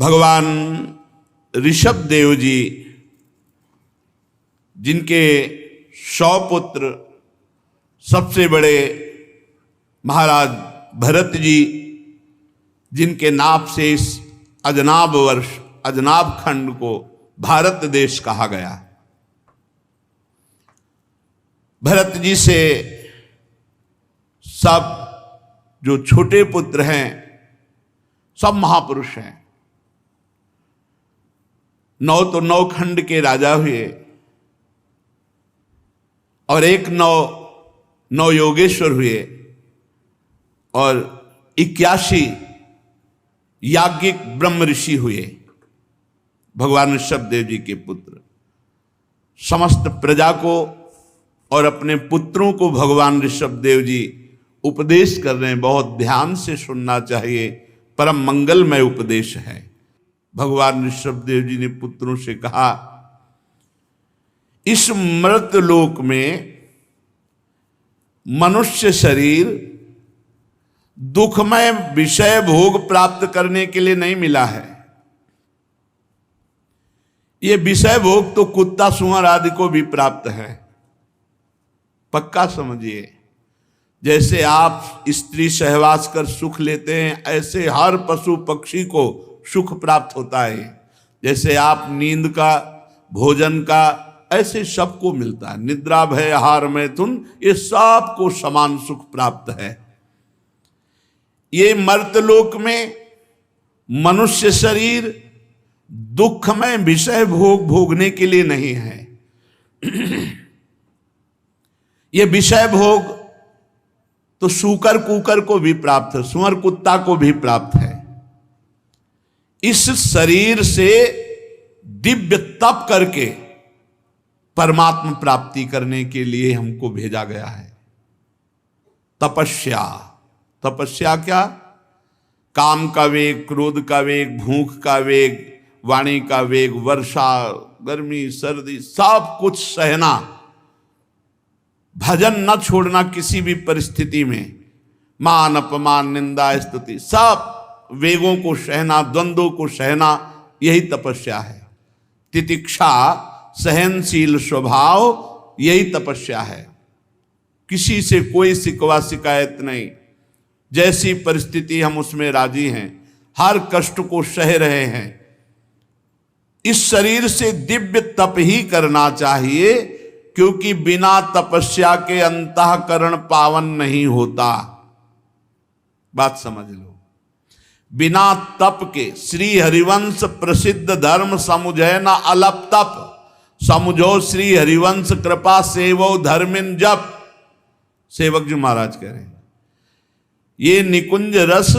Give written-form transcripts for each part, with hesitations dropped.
भगवान ऋषभ देव जी, जिनके 100 पुत्र, सबसे बड़े महाराज भरत जी, जिनके नाम से इस अजनाब वर्ष, अजनाब खंड को भारत देश कहा गया। भरत जी से सब जो छोटे पुत्र हैं सब महापुरुष हैं। 9 तो 9 खंड के राजा हुए और एक 9 योगेश्वर हुए और 81 याज्ञिक ब्रह्म ऋषि हुए। भगवान ऋषभ देव जी के पुत्र समस्त प्रजा को और अपने पुत्रों को भगवान ऋषभ देव जी उपदेश कर रहे हैं। बहुत ध्यान से सुनना चाहिए, परम मंगलमय उपदेश है। भगवान ऋषभ देव जी ने पुत्रों से कहा, इस मृत लोक में मनुष्य शरीर दुखमय विषय भोग प्राप्त करने के लिए नहीं मिला है। ये विषय भोग तो कुत्ता सुअर आदि को भी प्राप्त है, पक्का समझिए। जैसे आप स्त्री सहवास कर सुख लेते हैं, ऐसे हर पशु पक्षी को सुख प्राप्त होता है। जैसे आप नींद का, भोजन का, ऐसे सबको मिलता है। निद्रा भय आहार मैथुन, ये सबको समान सुख प्राप्त है। ये मर्तलोक में मनुष्य शरीर दुखमय विषय भोग भोगने के लिए नहीं है। ये विषय भोग तो सूकर कुकर को भी प्राप्त है, सुअर कुत्ता को भी प्राप्त है। इस शरीर से दिव्य तप करके परमात्मा प्राप्ति करने के लिए हमको भेजा गया है। तपस्या, तपस्या क्या? काम का वेग, क्रोध का वेग, भूख का वेग, वाणी का वेग, वर्षा, गर्मी, सर्दी, सब कुछ सहना, भजन न छोड़ना किसी भी परिस्थिति में, मान अपमान निंदा स्तुति, सब वेगों को सहना, द्वंद्वों को सहना, यही तपस्या है। तितिक्षा, सहनशील स्वभाव, यही तपस्या है। किसी से कोई शिकवा शिकायत नहीं, जैसी परिस्थिति हम उसमें राजी हैं, हर कष्ट को सह रहे हैं। इस शरीर से दिव्य तप ही करना चाहिए, क्योंकि बिना तपस्या के अंतःकरण पावन नहीं होता। बात समझ लो। बिना तप के श्री हरिवंश प्रसिद्ध धर्म समुझे न अलप तप, समुझो श्री हरिवंश कृपा सेवो धर्मिन जप। सेवक जी महाराज कह रहे हैं, ये निकुंज रस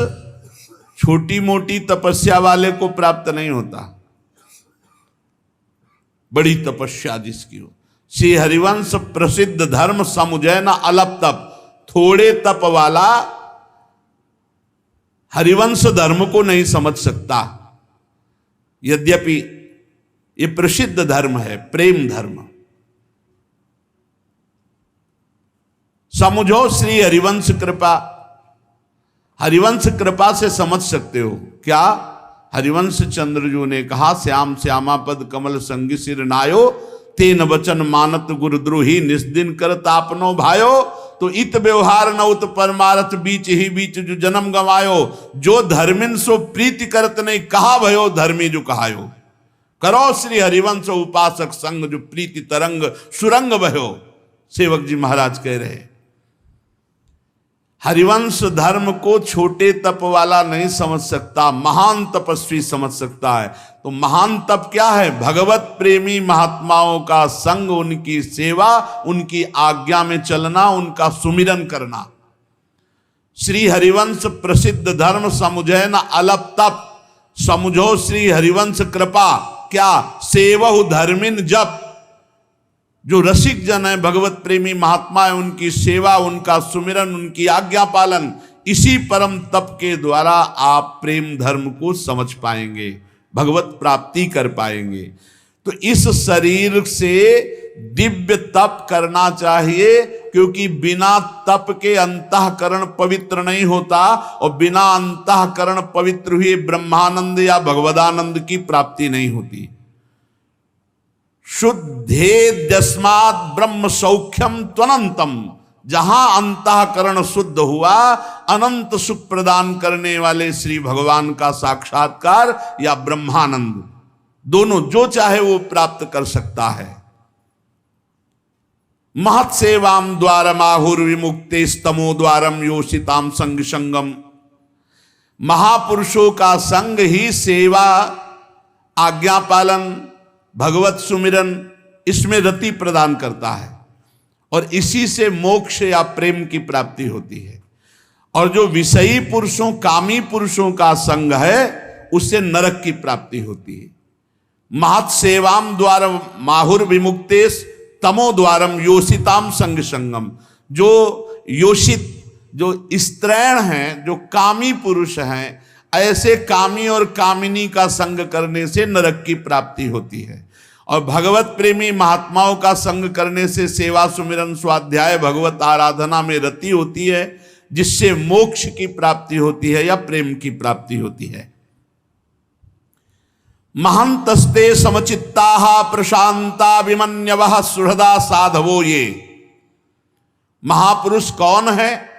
छोटी मोटी तपस्या वाले को प्राप्त नहीं होता, बड़ी तपस्या जिसकी हो। श्री हरिवंश प्रसिद्ध धर्म समुझे न अलप तप, थोड़े तप वाला हरिवंश धर्म को नहीं समझ सकता। यद्यपि ये प्रसिद्ध धर्म है, प्रेम धर्म। समझो श्री हरिवंश कृपा, हरिवंश कृपा से समझ सकते हो क्या? हरिवंश चंद्र जी ने कहा, श्याम श्यामा पद कमल संगी सिर नायो, तेन वचन मानत गुरुद्रोही निस्दिन कर तापनो भायो। तो इत व्यवहार न उत परमारथ बीच ही बीच जो जन्म गवायो, जो धर्मिन सो प्रीति करत नहीं, कहा भयो धर्मी जो कहायो। करो श्री हरिवंश उपासक संग, जो प्रीति तरंग सुरंग बहो। सेवक जी महाराज कह रहे, हरिवंश धर्म को छोटे तप वाला नहीं समझ सकता, महान तपस्वी समझ सकता है। तो महान तप क्या है? भगवत प्रेमी महात्माओं का संग, उनकी सेवा, उनकी आज्ञा में चलना, उनका सुमिरन करना। श्री हरिवंश प्रसिद्ध धर्म समुझे न अलप तप, समुझो श्री हरिवंश कृपा, क्या? सेवहु धर्मिन जप। जो रसिक जन है, भगवत प्रेमी महात्मा है, उनकी सेवा, उनका सुमिरन, उनकी आज्ञा पालन, इसी परम तप के द्वारा आप प्रेम धर्म को समझ पाएंगे, भगवत प्राप्ति कर पाएंगे। तो इस शरीर से दिव्य तप करना चाहिए क्योंकि बिना तप के अंतःकरण पवित्र नहीं होता, और बिना अंतःकरण पवित्र हुए ब्रह्मानंद या भगवदानंद की प्राप्ति नहीं होती। शुद्धेद्यस्मात् ब्रह्म सौख्यम त्वनंतम, जहां अंतःकरण शुद्ध हुआ, अनंत सुख प्रदान करने वाले श्री भगवान का साक्षात्कार या ब्रह्मानंद, दोनों जो चाहे वो प्राप्त कर सकता है। महत सेवाम द्वारमाहुर्विमुक्ते स्तमो द्वारम योषिताम संग संगम। महापुरुषों का संग ही सेवा, आज्ञा पालन, भगवत सुमिरन, इसमें रति प्रदान करता है, और इसी से मोक्ष या प्रेम की प्राप्ति होती है। और जो विषयी पुरुषों, कामी पुरुषों का संग है, उससे नरक की प्राप्ति होती है। महत सेवाम द्वारम माहुर्विमुक्तेश तमो द्वारम योषिताम संग संगम। जो योषित, जो स्त्रैण हैं, जो कामी पुरुष हैं, ऐसे कामी और कामिनी का संग करने से नरक की प्राप्ति होती है। और भगवत प्रेमी महात्माओं का संग करने से सेवा सुमिरन स्वाध्याय भगवत आराधना में रति होती है, जिससे मोक्ष की प्राप्ति होती है या प्रेम की प्राप्ति होती है। महंतस्ते समचित्ताः प्रशांता विमन्यवः सुहृदा साधवो। ये महापुरुष कौन है?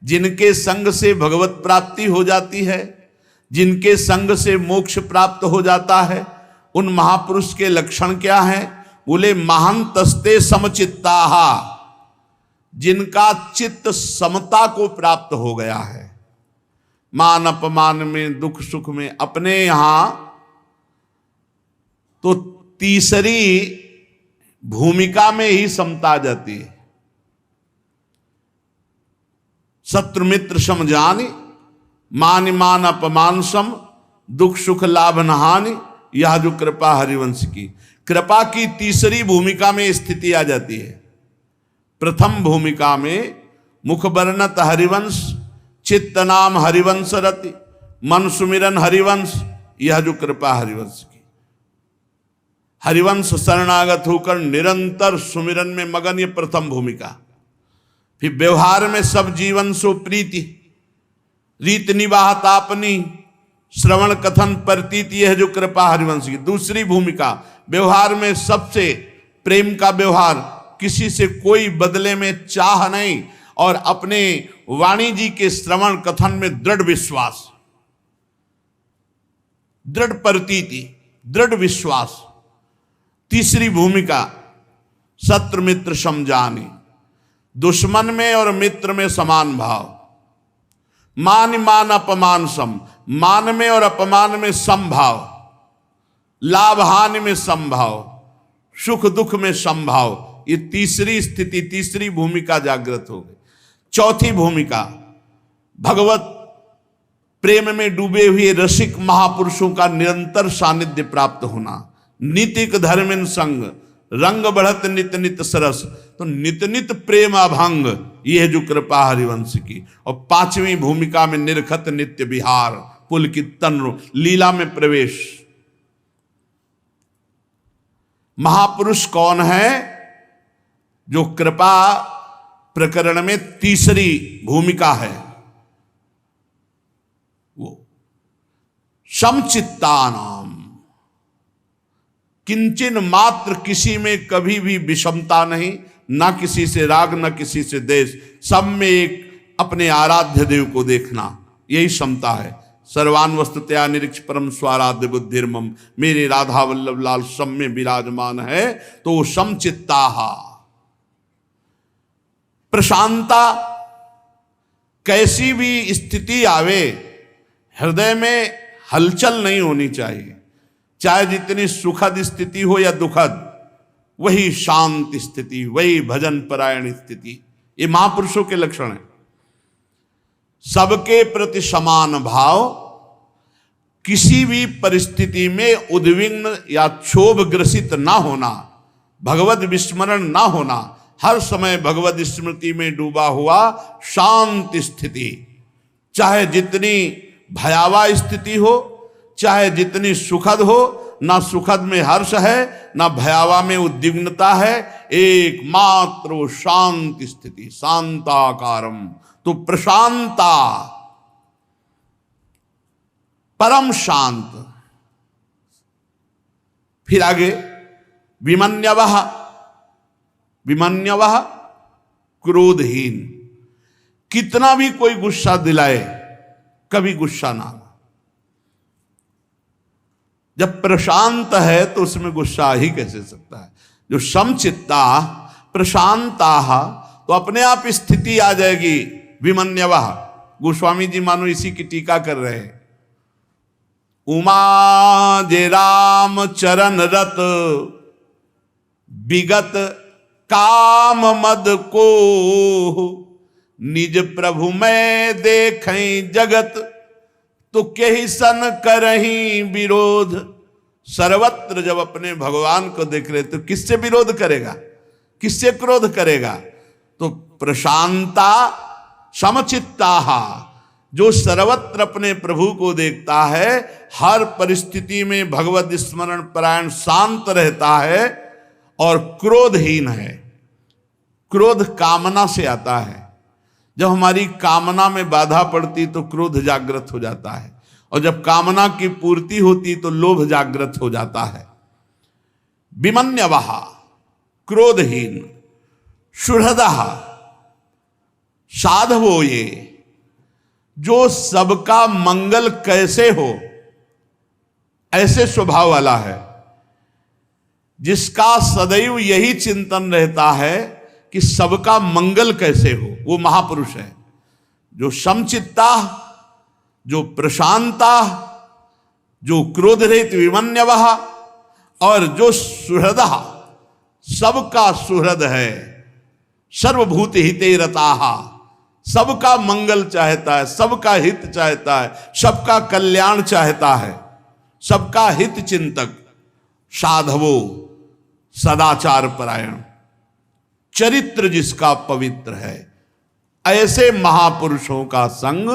जिनके संग से भगवत प्राप्ति हो जाती है, जिनके संग से मोक्ष प्राप्त हो जाता है। उन महापुरुष के लक्षण क्या हैं? बोले महंतस्ते समचित्ताः, जिनका चित्त समता को प्राप्त हो गया है। मान अपमान में, दुख सुख में, अपने यहां तो तीसरी भूमिका में ही समता आ जाती है। शत्रु मित्र सम जानि, मान मान अपमान सम, दुख सुख लाभ न हानि, यह जो कृपा हरिवंश की। कृपा की तीसरी भूमिका में स्थिति आ जाती है। प्रथम भूमिका में मुख वर्णत हरिवंश, चित्त नाम हरिवंश रति, मन सुमिरन हरिवंश, यह जो कृपा हरिवंश की। हरिवंश शरणागत होकर निरंतर सुमिरन में मगन, ये प्रथम भूमिका। फिर व्यवहार में सब जीवन सो प्रीति, रीत निवाह तापनी, श्रवण कथन प्रतीति, यह जो कृपा हरिवंश की। दूसरी भूमिका, व्यवहार में सबसे प्रेम का व्यवहार, किसी से कोई बदले में चाह नहीं, और अपने वाणी जी के श्रवण कथन में दृढ़ विश्वास, दृढ़ प्रतीति, दृढ़ विश्वास। तीसरी भूमिका, शत्रु मित्र समझाने, दुश्मन में और मित्र में समान भाव। मान मान अपमान सम, मान में और अपमान में समभाव, लाभ हानि में समभाव, सुख दुख में समभाव। ये तीसरी स्थिति, तीसरी भूमिका जागृत हो गई। चौथी भूमिका, भगवत प्रेम में डूबे हुए रसिक महापुरुषों का निरंतर सानिध्य प्राप्त होना। नीतिक धर्मिन संग, रंग बढ़त नित नित सरस। तो नित नित प्रेम अभंग, यह जो कृपा हरिवंश की। और पांचवी भूमिका में निरखत नित्य विहार, पुलकित तन, लीला में प्रवेश। महापुरुष कौन है? जो कृपा प्रकरण में तीसरी भूमिका है, वो समचित्तानाम, किंचन मात्र किसी में कभी भी विषमता नहीं, ना किसी से राग, ना किसी से द्वेष, सब में एक अपने आराध्य देव को देखना, यही समता है। सर्वान वस्तुतया निरीक्ष परम स्वाराध्य बुद्धिर्मम, मेरे राधा वल्लभ लाल सब में विराजमान है। तो समचित्ताहा, प्रशांता, कैसी भी स्थिति आवे हृदय में हलचल नहीं होनी चाहिए। चाहे जितनी सुखद स्थिति हो या दुखद, वही शांत स्थिति, वही भजन परायण स्थिति, ये महापुरुषों के लक्षण है। सबके प्रति समान भाव, किसी भी परिस्थिति में उद्विग्न या क्षोभ ग्रसित ना होना, भगवत विस्मरण ना होना, हर समय भगवत स्मृति में डूबा हुआ शांत स्थिति। चाहे जितनी भयावह स्थिति हो, चाहे जितनी सुखद हो, ना सुखद में हर्ष है, ना भयावह में उद्विग्नता है, एकमात्र वो शांति स्थिति, शांताकारम, तो प्रशांता, परम शांत। फिर आगे विमन्यवः, विमन्यवः क्रोधहीन, कितना भी कोई गुस्सा दिलाए कभी गुस्सा ना आना। जब प्रशांत है तो उसमें गुस्सा ही कैसे सकता है। जो समचित्ता प्रशांता, तो अपने आप स्थिति आ जाएगी। विमन्यवः, गोस्वामी जी मानो इसी की टीका कर रहे हैं। उमा जे राम चरण रत, विगत काम मद को, निज प्रभु में देखें जगत, तो केहि सन करहीं विरोध। सर्वत्र जब अपने भगवान को देख रहे तो किससे विरोध करेगा, किससे क्रोध करेगा। तो प्रशांता समचित्ता, जो सर्वत्र अपने प्रभु को देखता है, हर परिस्थिति में भगवत स्मरण परायण शांत रहता है और क्रोधहीन है। क्रोध कामना से आता है। जब हमारी कामना में बाधा पड़ती तो क्रोध जागृत हो जाता है, और जब कामना की पूर्ति होती तो लोभ जागृत हो जाता है। विमन्यवः क्रोधहीन, सुहृदः साधवो, ये जो सबका मंगल कैसे हो ऐसे स्वभाव वाला है, जिसका सदैव यही चिंतन रहता है कि सबका मंगल कैसे हो, वो महापुरुष है। जो समचित्ता, जो प्रशांता, जो क्रोध रहित विमन्यवः, और जो सुहृदः, सबका सुहृद है। सर्वभूत हिते रताः, सबका मंगल चाहता है, सबका हित चाहता है, सबका कल्याण चाहता है, सबका हित चिंतक। साधवो सदाचार परायण, चरित्र जिसका पवित्र है, ऐसे महापुरुषों का संग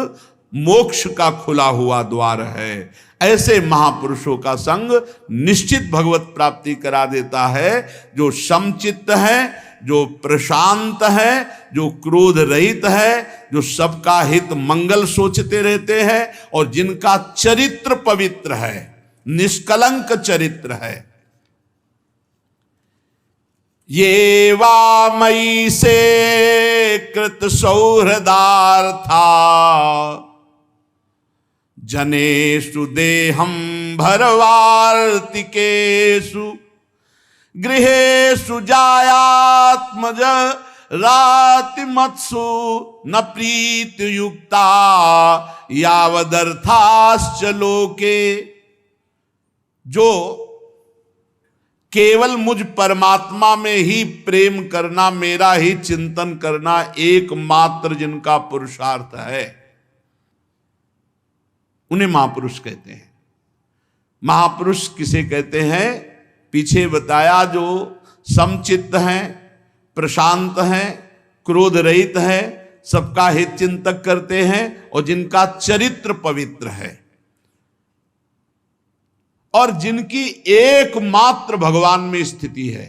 मोक्ष का खुला हुआ द्वार है। ऐसे महापुरुषों का संग निश्चित भगवत प्राप्ति करा देता है। जो समचित्त है, जो प्रशांत है, जो क्रोध रहित है, जो सबका हित मंगल सोचते रहते हैं, और जिनका चरित्र पवित्र है, निष्कलंक चरित्र है। ये वा मयि से कृत सौहृदार्था, जनेषु देहं भरवार्तिकेषु, गृहेषु जायात्मज रातिमत्सु, न प्रीतियुक्ता यावदर्थाश्च लोके। जो केवल मुझ परमात्मा में ही प्रेम करना, मेरा ही चिंतन करना एकमात्र जिनका पुरुषार्थ है, उन्हें महापुरुष कहते हैं। महापुरुष किसे कहते हैं, पीछे बताया। जो समचित्त हैं, प्रशांत हैं, क्रोध रहित हैं, सबका हित चिंतक करते हैं, और जिनका चरित्र पवित्र है, और जिनकी एकमात्र भगवान में स्थिति है।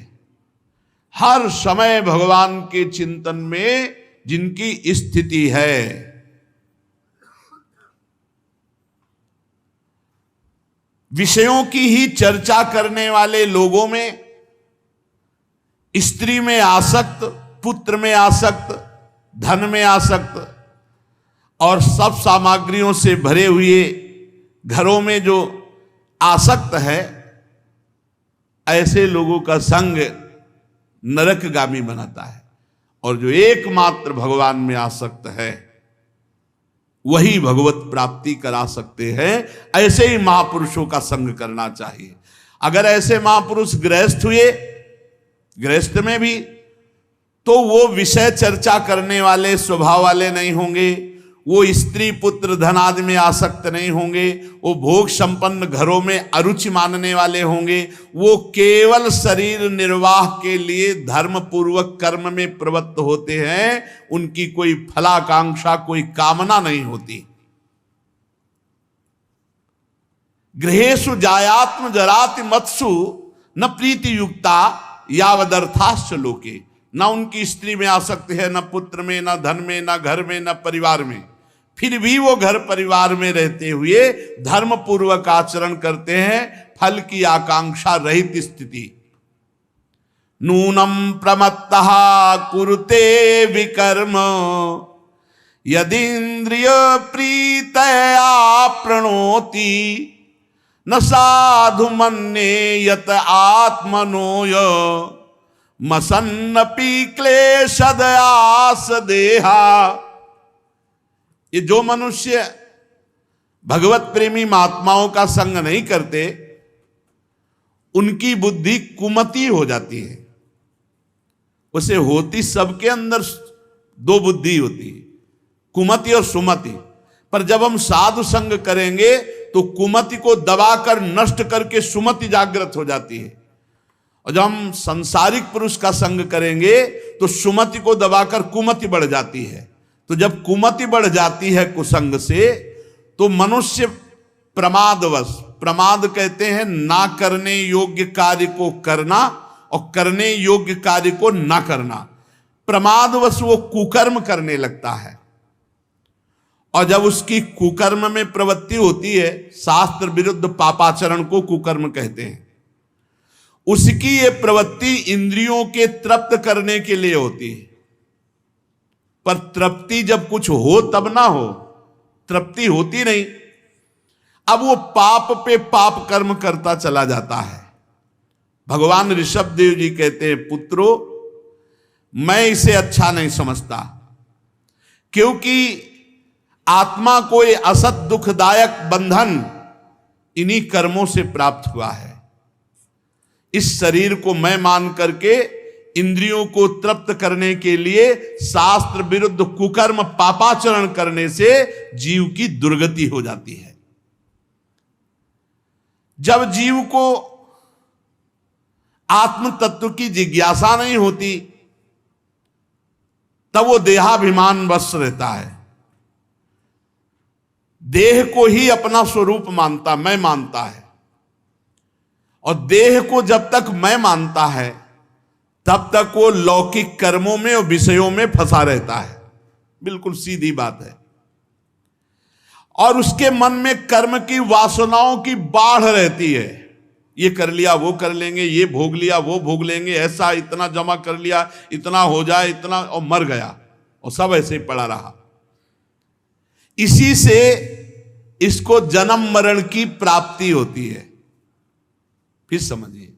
हर समय भगवान के चिंतन में जिनकी स्थिति है। विषयों की ही चर्चा करने वाले लोगों में, स्त्री में आसक्त, पुत्र में आसक्त, धन में आसक्त, और सब सामग्रियों से भरे हुए घरों में जो आसक्त है, ऐसे लोगों का संग नरकगामी बनाता है। और जो एकमात्र भगवान में आसक्त है, वही भगवत प्राप्ति करा सकते हैं। ऐसे ही महापुरुषों का संग करना चाहिए। अगर ऐसे महापुरुष गृहस्थ हुए, गृहस्थ में भी, तो वो विषय चर्चा करने वाले स्वभाव वाले नहीं होंगे, वो स्त्री पुत्र धन आदि में आसक्त नहीं होंगे, वो भोग संपन्न घरों में अरुचि मानने वाले होंगे, वो केवल शरीर निर्वाह के लिए धर्म पूर्वक कर्म में प्रवृत्त होते हैं, उनकी कोई फलाकांक्षा, कोई कामना नहीं होती। गृहेषु जायात्म जराति मत्सु न प्रीति युक्ता यावदर्थाश्च लोके, न उनकी स्त्री में आसक्ति है, न पुत्र में, न धन में, न घर में, न परिवार में, फिर भी वो घर परिवार में रहते हुए धर्म पूर्वक आचरण करते हैं, फल की आकांक्षा रहित स्थिति। नूनम प्रमत्तः कुरुते विकर्म यदीन्द्रिय प्रीतया प्रणोति न साधु मन्ये यत आत्मनोय मसन्नपि क्लेशदयास देहा। ये जो मनुष्य भगवत प्रेमी महात्माओं का संग नहीं करते, उनकी बुद्धि कुमति हो जाती है। उसे होती सबके अंदर दो बुद्धि होती है, कुमति और सुमति। पर जब हम साधु संग करेंगे तो कुमति को दबाकर नष्ट करके सुमति जागृत हो जाती है, और जब हम संसारिक पुरुष का संग करेंगे तो सुमति को दबाकर कुमति बढ़ जाती है। तो जब कुमति बढ़ जाती है कुसंग से, तो मनुष्य प्रमादवश, प्रमाद कहते हैं ना करने योग्य कार्य को करना और करने योग्य कार्य को ना करना, प्रमादवश वो कुकर्म करने लगता है। और जब उसकी कुकर्म में प्रवृत्ति होती है, शास्त्र विरुद्ध पापाचरण को कुकर्म कहते हैं, उसकी ये प्रवृत्ति इंद्रियों के तृप्त करने के लिए होती है। पर तृप्ति जब कुछ हो तब ना हो, तृप्ति होती नहीं। अब वो पाप पे पाप कर्म करता चला जाता है। भगवान ऋषभ देव जी कहते हैं, पुत्रो मैं इसे अच्छा नहीं समझता, क्योंकि आत्मा को ये असत दुखदायक बंधन इन्हीं कर्मों से प्राप्त हुआ है। इस शरीर को मैं मान करके इंद्रियों को तृप्त करने के लिए शास्त्र विरुद्ध कुकर्म पापाचरण करने से जीव की दुर्गति हो जाती है। जब जीव को आत्म तत्व की जिज्ञासा नहीं होती, तब वो देहाभिमान वश रहता है, देह को ही अपना स्वरूप मानता, मैं मानता है। और देह को जब तक मैं मानता है, तब तक वो लौकिक कर्मों में और विषयों में फंसा रहता है। बिल्कुल सीधी बात है। और उसके मन में कर्म की वासनाओं की बाढ़ रहती है। ये कर लिया, वो कर लेंगे, ये भोग लिया, वो भोग लेंगे, ऐसा इतना जमा कर लिया, इतना हो जाए, इतना, और मर गया, और सब ऐसे ही पड़ा रहा। इसी से इसको जन्म मरण की प्राप्ति होती है। फिर समझिए,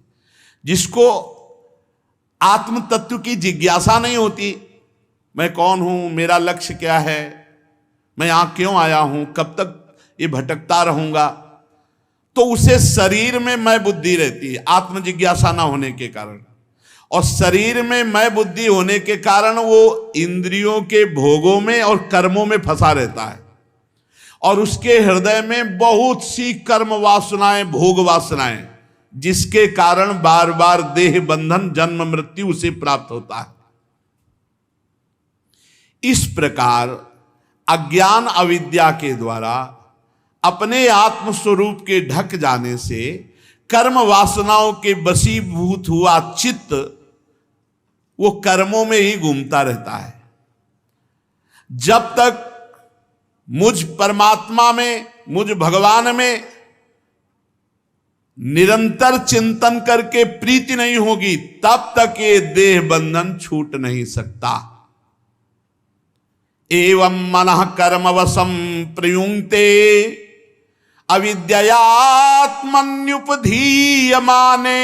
जिसको आत्म तत्व की जिज्ञासा नहीं होती, मैं कौन हूं, मेरा लक्ष्य क्या है, मैं यहां क्यों आया हूं, कब तक ये भटकता रहूंगा, तो उसे शरीर में मैं बुद्धि रहती है, आत्म जिज्ञासा ना होने के कारण। और शरीर में मैं बुद्धि होने के कारण वो इंद्रियों के भोगों में और कर्मों में फंसा रहता है। और उसके हृदय में बहुत सी कर्म वासनाएं, भोग वासनाएं, जिसके कारण बार बार देह बंधन, जन्म मृत्यु उसे प्राप्त होता है। इस प्रकार अज्ञान अविद्या के द्वारा अपने आत्म स्वरूप के ढक जाने से कर्म वासनाओं के वशीभूत हुआ चित्त वो कर्मों में ही घूमता रहता है। जब तक मुझ परमात्मा में, मुझ भगवान में निरंतर चिंतन करके प्रीति नहीं होगी, तब तक ये देह बंधन छूट नहीं सकता। एवं मनः कर्मवशं प्रयुंक्ते अविद्यात्मन्युपधीयमाने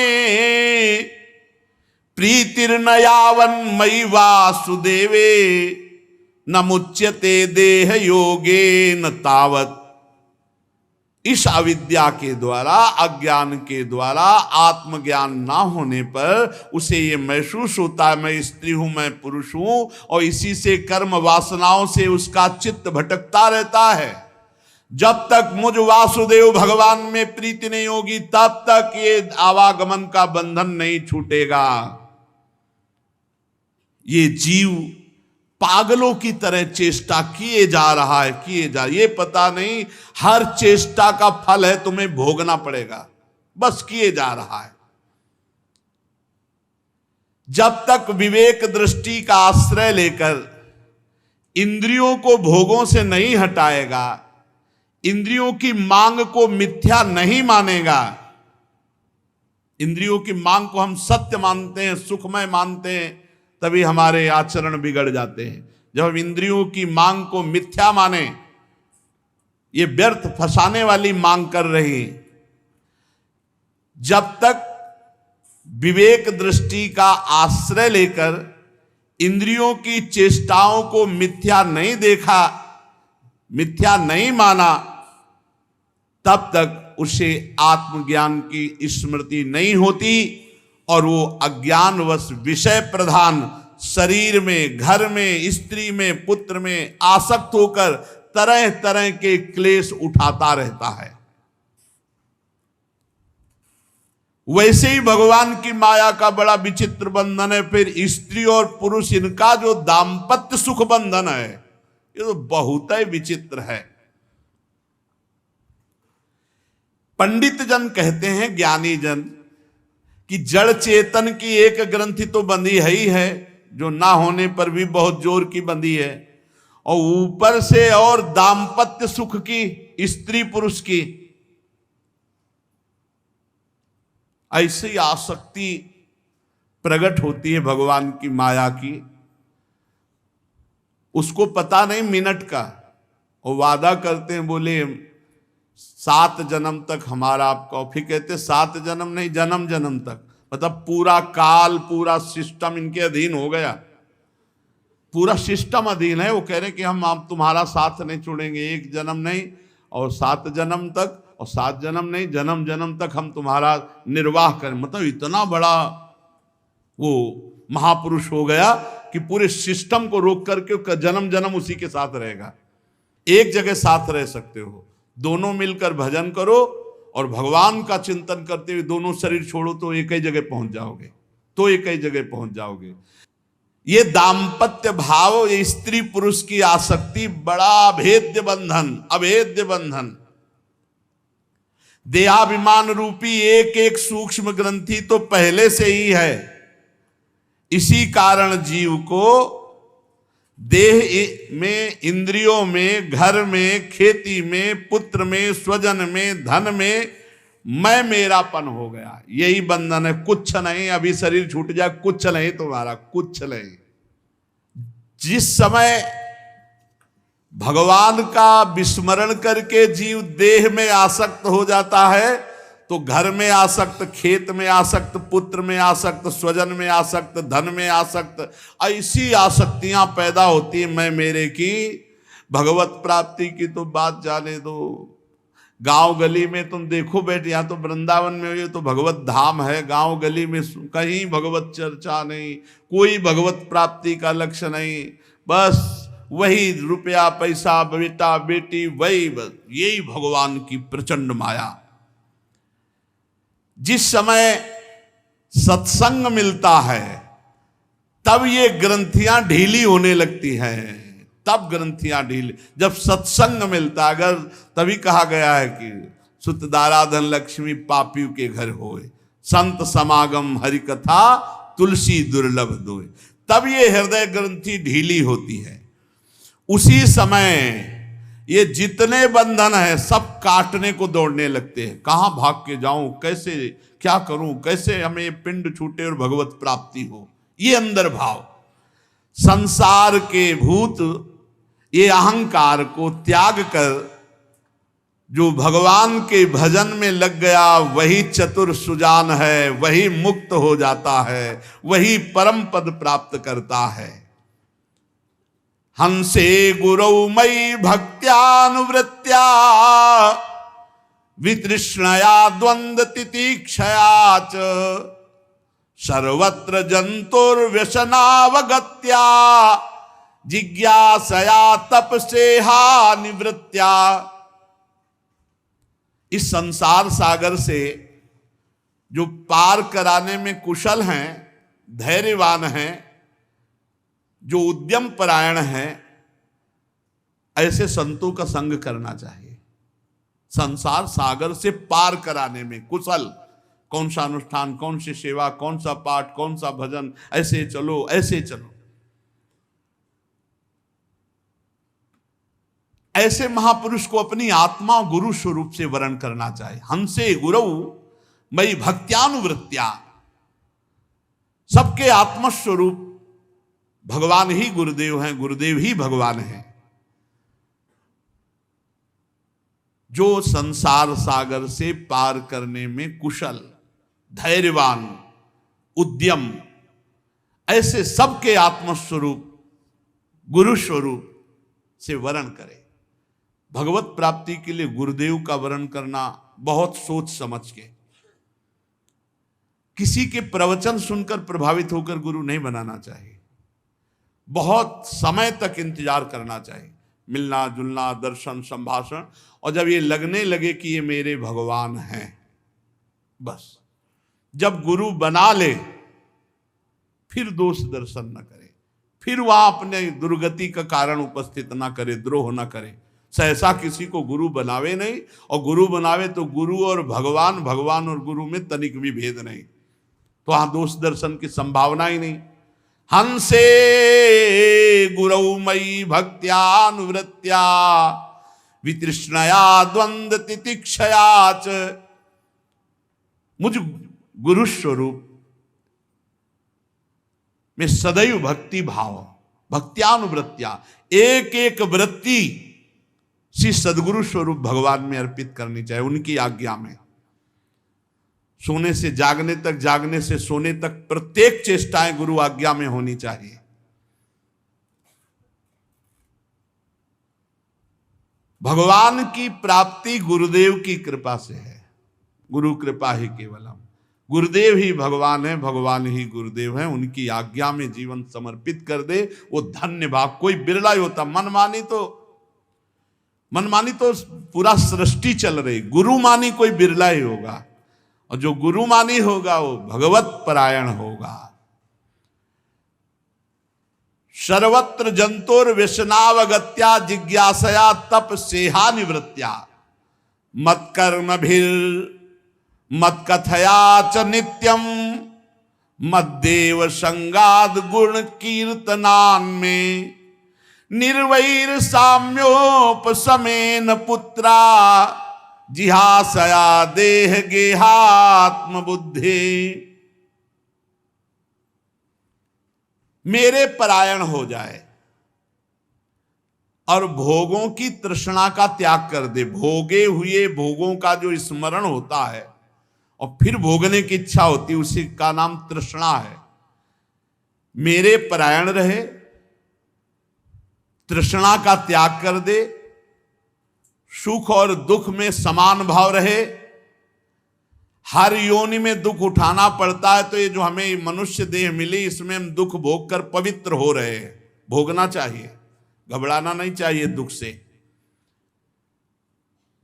प्रीतिर्न यावन्मयि वासुदेवे न मुच्यते देह योगेन तावत्। इस अविद्या के द्वारा, अज्ञान के द्वारा, आत्मज्ञान ना होने पर उसे ये महसूस होता है मैं स्त्री हूं, मैं पुरुष हूं, और इसी से कर्म वासनाओं से उसका चित्त भटकता रहता है। जब तक मुझ वासुदेव भगवान में प्रीति नहीं होगी, तब तक ये आवागमन का बंधन नहीं छूटेगा। ये जीव पागलों की तरह चेष्टा किए जा रहा है, ये पता नहीं हर चेष्टा का फल है तुम्हें भोगना पड़ेगा, बस किए जा रहा है। जब तक विवेक दृष्टि का आश्रय लेकर इंद्रियों को भोगों से नहीं हटाएगा, इंद्रियों की मांग को मिथ्या नहीं मानेगा, इंद्रियों की मांग को हम सत्य मानते हैं, सुखमय मानते हैं, तभी हमारे आचरण बिगड़ जाते हैं। जब हम इंद्रियों की मांग को मिथ्या माने, ये व्यर्थ फंसाने वाली मांग कर रहे हैं, जब तक विवेक दृष्टि का आश्रय लेकर इंद्रियों की चेष्टाओं को मिथ्या नहीं देखा, मिथ्या नहीं माना, तब तक उसे आत्मज्ञान की स्मृति नहीं होती और वो अज्ञानवश विषय प्रधान शरीर में, घर में, स्त्री में, पुत्र में आसक्त होकर तरह तरह के क्लेश उठाता रहता है। वैसे ही भगवान की माया का बड़ा विचित्र बंधन है। फिर स्त्री और पुरुष, इनका जो दाम्पत्य सुख बंधन है, ये तो बहुत ही विचित्र है। पंडित जन कहते हैं, ज्ञानी जन, कि जड़ चेतन की एक ग्रंथि तो बंधी है ही है, जो ना होने पर भी बहुत जोर की बंधी है, और ऊपर से और दाम्पत्य सुख की, स्त्री पुरुष की, ऐसी आसक्ति प्रकट होती है भगवान की माया की। उसको पता नहीं मिनट का, और वादा करते हैं, बोले 7 जन्म तक हमारा आपका, फिर कहते 7 जन्म नहीं, जन्म जन्म तक, मतलब पूरा काल, पूरा सिस्टम इनके अधीन हो गया, पूरा सिस्टम अधीन है। वो कह रहे कि हम आप तुम्हारा साथ नहीं छोड़ेंगे, 1 जन्म नहीं और 7 जन्म तक, और 7 जन्म नहीं, जन्म जन्म तक हम तुम्हारा निर्वाह करें। मतलब इतना बड़ा वो महापुरुष हो गया कि पूरे सिस्टम को रोक करके जन्म जन्म उसी के साथ रहेगा। एक जगह साथ रह सकते हो, दोनों मिलकर भजन करो और भगवान का चिंतन करते हुए दोनों शरीर छोड़ो तो एक ही जगह पहुंच जाओगे, तो एक ही जगह पहुंच जाओगे। ये दाम्पत्य भाव, ये स्त्री पुरुष की आसक्ति बड़ा अभेद्य बंधन, अभेद्य बंधन। देहाभिमान रूपी एक एक सूक्ष्म ग्रंथि तो पहले से ही है। इसी कारण जीव को देह में, इंद्रियों में, घर में, खेती में, पुत्र में, स्वजन में, धन में मैं मेरापन हो गया। यही बंधन है, कुछ नहीं। अभी शरीर छूट जाए, कुछ नहीं तुम्हारा, कुछ नहीं। जिस समय भगवान का विस्मरण करके जीव देह में आसक्त हो जाता है, तो घर में आसक्त, खेत में आसक्त, पुत्र में आसक्त, स्वजन में आसक्त, धन में आसक्त, ऐसी आसक्तियां पैदा होती हैं मैं मेरे की। भगवत प्राप्ति की तो बात जाने दो। गांव गली में तुम देखो बेटे, यहाँ तो वृंदावन में ये तो भगवत धाम है, गांव गली में कहीं भगवत चर्चा नहीं, कोई भगवत प्राप्ति का लक्ष्य नहीं, बस वही रुपया पैसा, बेटा बेटी, वही बस, यही भगवान की प्रचंड माया। जिस समय सत्संग मिलता है तब ये ग्रंथियां ढीली होने लगती हैं, तब ग्रंथियां ढीली। जब सत्संग मिलता, अगर तभी कहा गया है कि सुत दाराधन लक्ष्मी पापियों के घर होए, संत समागम हरि कथा तुलसी दुर्लभ दोए, तब ये हृदय ग्रंथि ढीली होती है। उसी समय ये जितने बंधन है सब काटने को दौड़ने लगते हैं। कहाँ भाग के जाऊं, कैसे क्या करूं, कैसे हमें पिंड छूटे और भगवत प्राप्ति हो। ये अंदर भाव, संसार के भूत, ये अहंकार को त्याग कर जो भगवान के भजन में लग गया, वही चतुर सुजान है, वही मुक्त हो जाता है, वही परम पद प्राप्त करता है। हंसे गुरौ मयि भक्त्यानुवृत्त्या वितृष्णया द्वंद्व तितिक्षया च सर्वत्र जंतुर्व्यसनावगत्या जिज्ञासया तपसेहा निवृत्त्या। इस संसार सागर से जो पार कराने में कुशल हैं, धैर्यवान हैं, जो उद्यम परायण है, ऐसे संतों का संग करना चाहिए। संसार सागर से पार कराने में कुशल, कौन सा अनुष्ठान, कौन सी सेवा, कौन सा पाठ, कौन सा भजन, ऐसे चलो ऐसे चलो। ऐसे महापुरुष को अपनी आत्मा गुरु स्वरूप से वर्ण करना चाहिए। हंसे गुरु मई भक्त्यानुवृत्त्या, सबके आत्मस्वरूप भगवान ही गुरुदेव हैं, गुरुदेव ही भगवान हैं। जो संसार सागर से पार करने में कुशल, धैर्यवान, उद्यम, ऐसे सबके आत्मस्वरूप गुरु स्वरूप से वर्ण करे। भगवत प्राप्ति के लिए गुरुदेव का वर्ण करना बहुत सोच समझ के, किसी के प्रवचन सुनकर प्रभावित होकर गुरु नहीं बनाना चाहिए। बहुत समय तक इंतजार करना चाहिए, मिलना जुलना, दर्शन, संभाषण, और जब ये लगने लगे कि ये मेरे भगवान हैं, बस जब गुरु बना ले फिर दोष दर्शन न करे, फिर वह अपने दुर्गति का कारण उपस्थित ना करे, द्रोह ना करे। सहसा किसी को गुरु बनावे नहीं, और गुरु बनावे तो गुरु और भगवान, भगवान और गुरु में तनिक भी भेद नहीं, तो वहां दोष दर्शन की संभावना ही नहीं। हंसे गुरौ मयि भक्त्यानुवृत्त्या वितृष्णया द्वंद्व तितिक्षया च, मुझ गुरु स्वरूप में सदैव भक्ति भाव, भक्त्यानुवृत्त्या, एक एक वृत्ति श्री सदगुरु स्वरूप भगवान में अर्पित करनी चाहिए, उनकी आज्ञा में। सोने से जागने तक, जागने से सोने तक प्रत्येक चेष्टाएं गुरु आज्ञा में होनी चाहिए। भगवान की प्राप्ति गुरुदेव की कृपा से है, गुरु कृपा ही केवलम। गुरुदेव ही भगवान है, भगवान ही गुरुदेव है। उनकी आज्ञा में जीवन समर्पित कर दे वो धन्य भाग। कोई बिरला ही होता, मनमानी तो पूरा सृष्टि चल रही, गुरु मानी कोई बिरला ही होगा, और जो गुरु मानी होगा वो भगवत परायण होगा। सर्वत्र जंतुर व्यसनावगत्या जिज्ञासया तप सेहा निवृत्त्या मत कर्म भीर मत कथया च नित्यम मद्देव संगाद गुण कीर्तनान में निर्वैर साम्योपसमेन पुत्रा जिहासया देह गेहात्म बुद्धि। मेरे परायण हो जाए और भोगों की तृष्णा का त्याग कर दे। भोगे हुए भोगों का जो स्मरण होता है और फिर भोगने की इच्छा होती है, उसी का नाम तृष्णा है। मेरे परायण रहे, तृष्णा का त्याग कर दे, सुख और दुख में समान भाव रहे। हर योनि में दुख उठाना पड़ता है, तो ये जो हमें मनुष्य देह मिली इसमें हम दुख भोग कर पवित्र हो रहे हैं। भोगना चाहिए, घबराना नहीं चाहिए दुख से।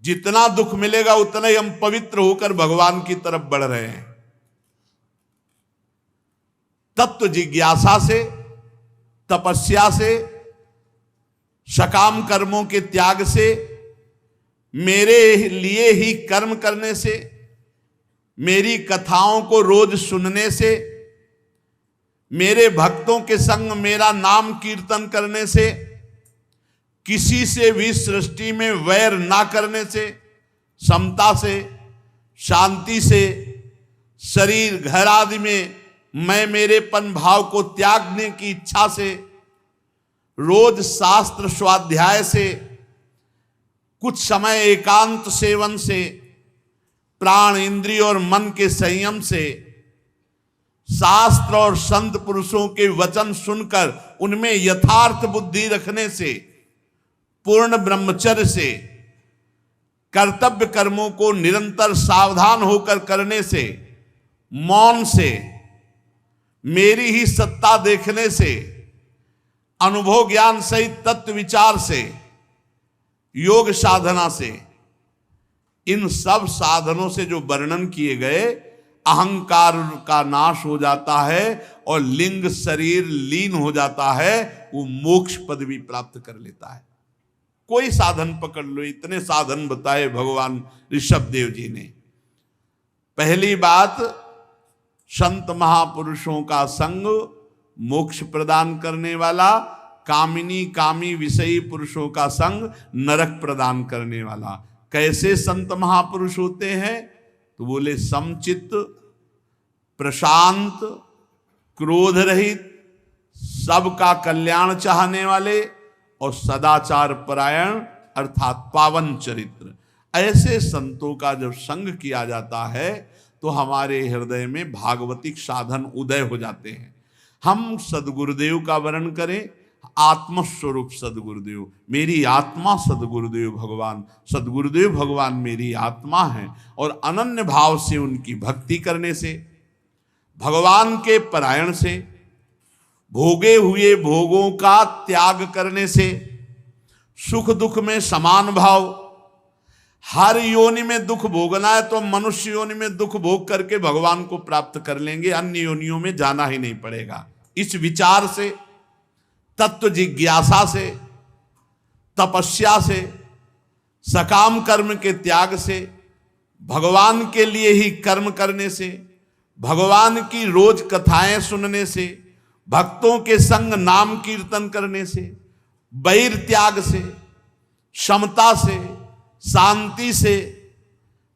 जितना दुख मिलेगा उतना ही हम पवित्र होकर भगवान की तरफ बढ़ रहे हैं। तत्व जिज्ञासा से, तपस्या से, सकाम कर्मों के त्याग से, मेरे लिए ही कर्म करने से, मेरी कथाओं को रोज सुनने से, मेरे भक्तों के संग मेरा नाम कीर्तन करने से, किसी से भी सृष्टि में वैर ना करने से, समता से, शांति से, शरीर घर आदि में मैं मेरेपन भाव को त्यागने की इच्छा से, रोज शास्त्र स्वाध्याय से, कुछ समय एकांत सेवन से, प्राण इंद्रिय और मन के संयम से, शास्त्र और संत पुरुषों के वचन सुनकर उनमें यथार्थ बुद्धि रखने से, पूर्ण ब्रह्मचर्य से, कर्तव्य कर्मों को निरंतर सावधान होकर करने से, मौन से, मेरी ही सत्ता देखने से, अनुभव ज्ञान सहित तत्व विचार से, योग साधना से, इन सब साधनों से जो वर्णन किए गए, अहंकार का नाश हो जाता है और लिंग शरीर लीन हो जाता है। वो मोक्ष पदवी प्राप्त कर लेता है। कोई साधन पकड़ लो, इतने साधन बताए भगवान ऋषभ देव जी ने। पहली बात, संत महापुरुषों का संग मोक्ष प्रदान करने वाला, कामिनी कामी विषयी पुरुषों का संग नरक प्रदान करने वाला। कैसे संत महापुरुष होते हैं? तो बोले समचित्त, प्रशांत, क्रोध रहित, सबका कल्याण चाहने वाले और सदाचार परायण अर्थात पावन चरित्र। ऐसे संतों का जब संग किया जाता है तो हमारे हृदय में भागवतिक साधन उदय हो जाते हैं। हम सदगुरुदेव का वर्णन करें, आत्मस्वरूप सदगुरुदेव, मेरी आत्मा सदगुरुदेव भगवान, सदगुरुदेव भगवान मेरी आत्मा है। और अनन्य भाव से उनकी भक्ति करने से, भगवान के परायण से, भोगे हुए भोगों का त्याग करने से, सुख दुख में समान भाव, हर योनि में दुख भोगना है तो मनुष्य योनि में दुख भोग करके भगवान को प्राप्त कर लेंगे, अन्य योनियों में जाना ही नहीं पड़ेगा। इस विचार से, तत्व जिज्ञासा से, तपस्या से, सकाम कर्म के त्याग से, भगवान के लिए ही कर्म करने से, भगवान की रोज कथाएं सुनने से, भक्तों के संग नाम कीर्तन करने से, बैर त्याग से, समता से, शांति से,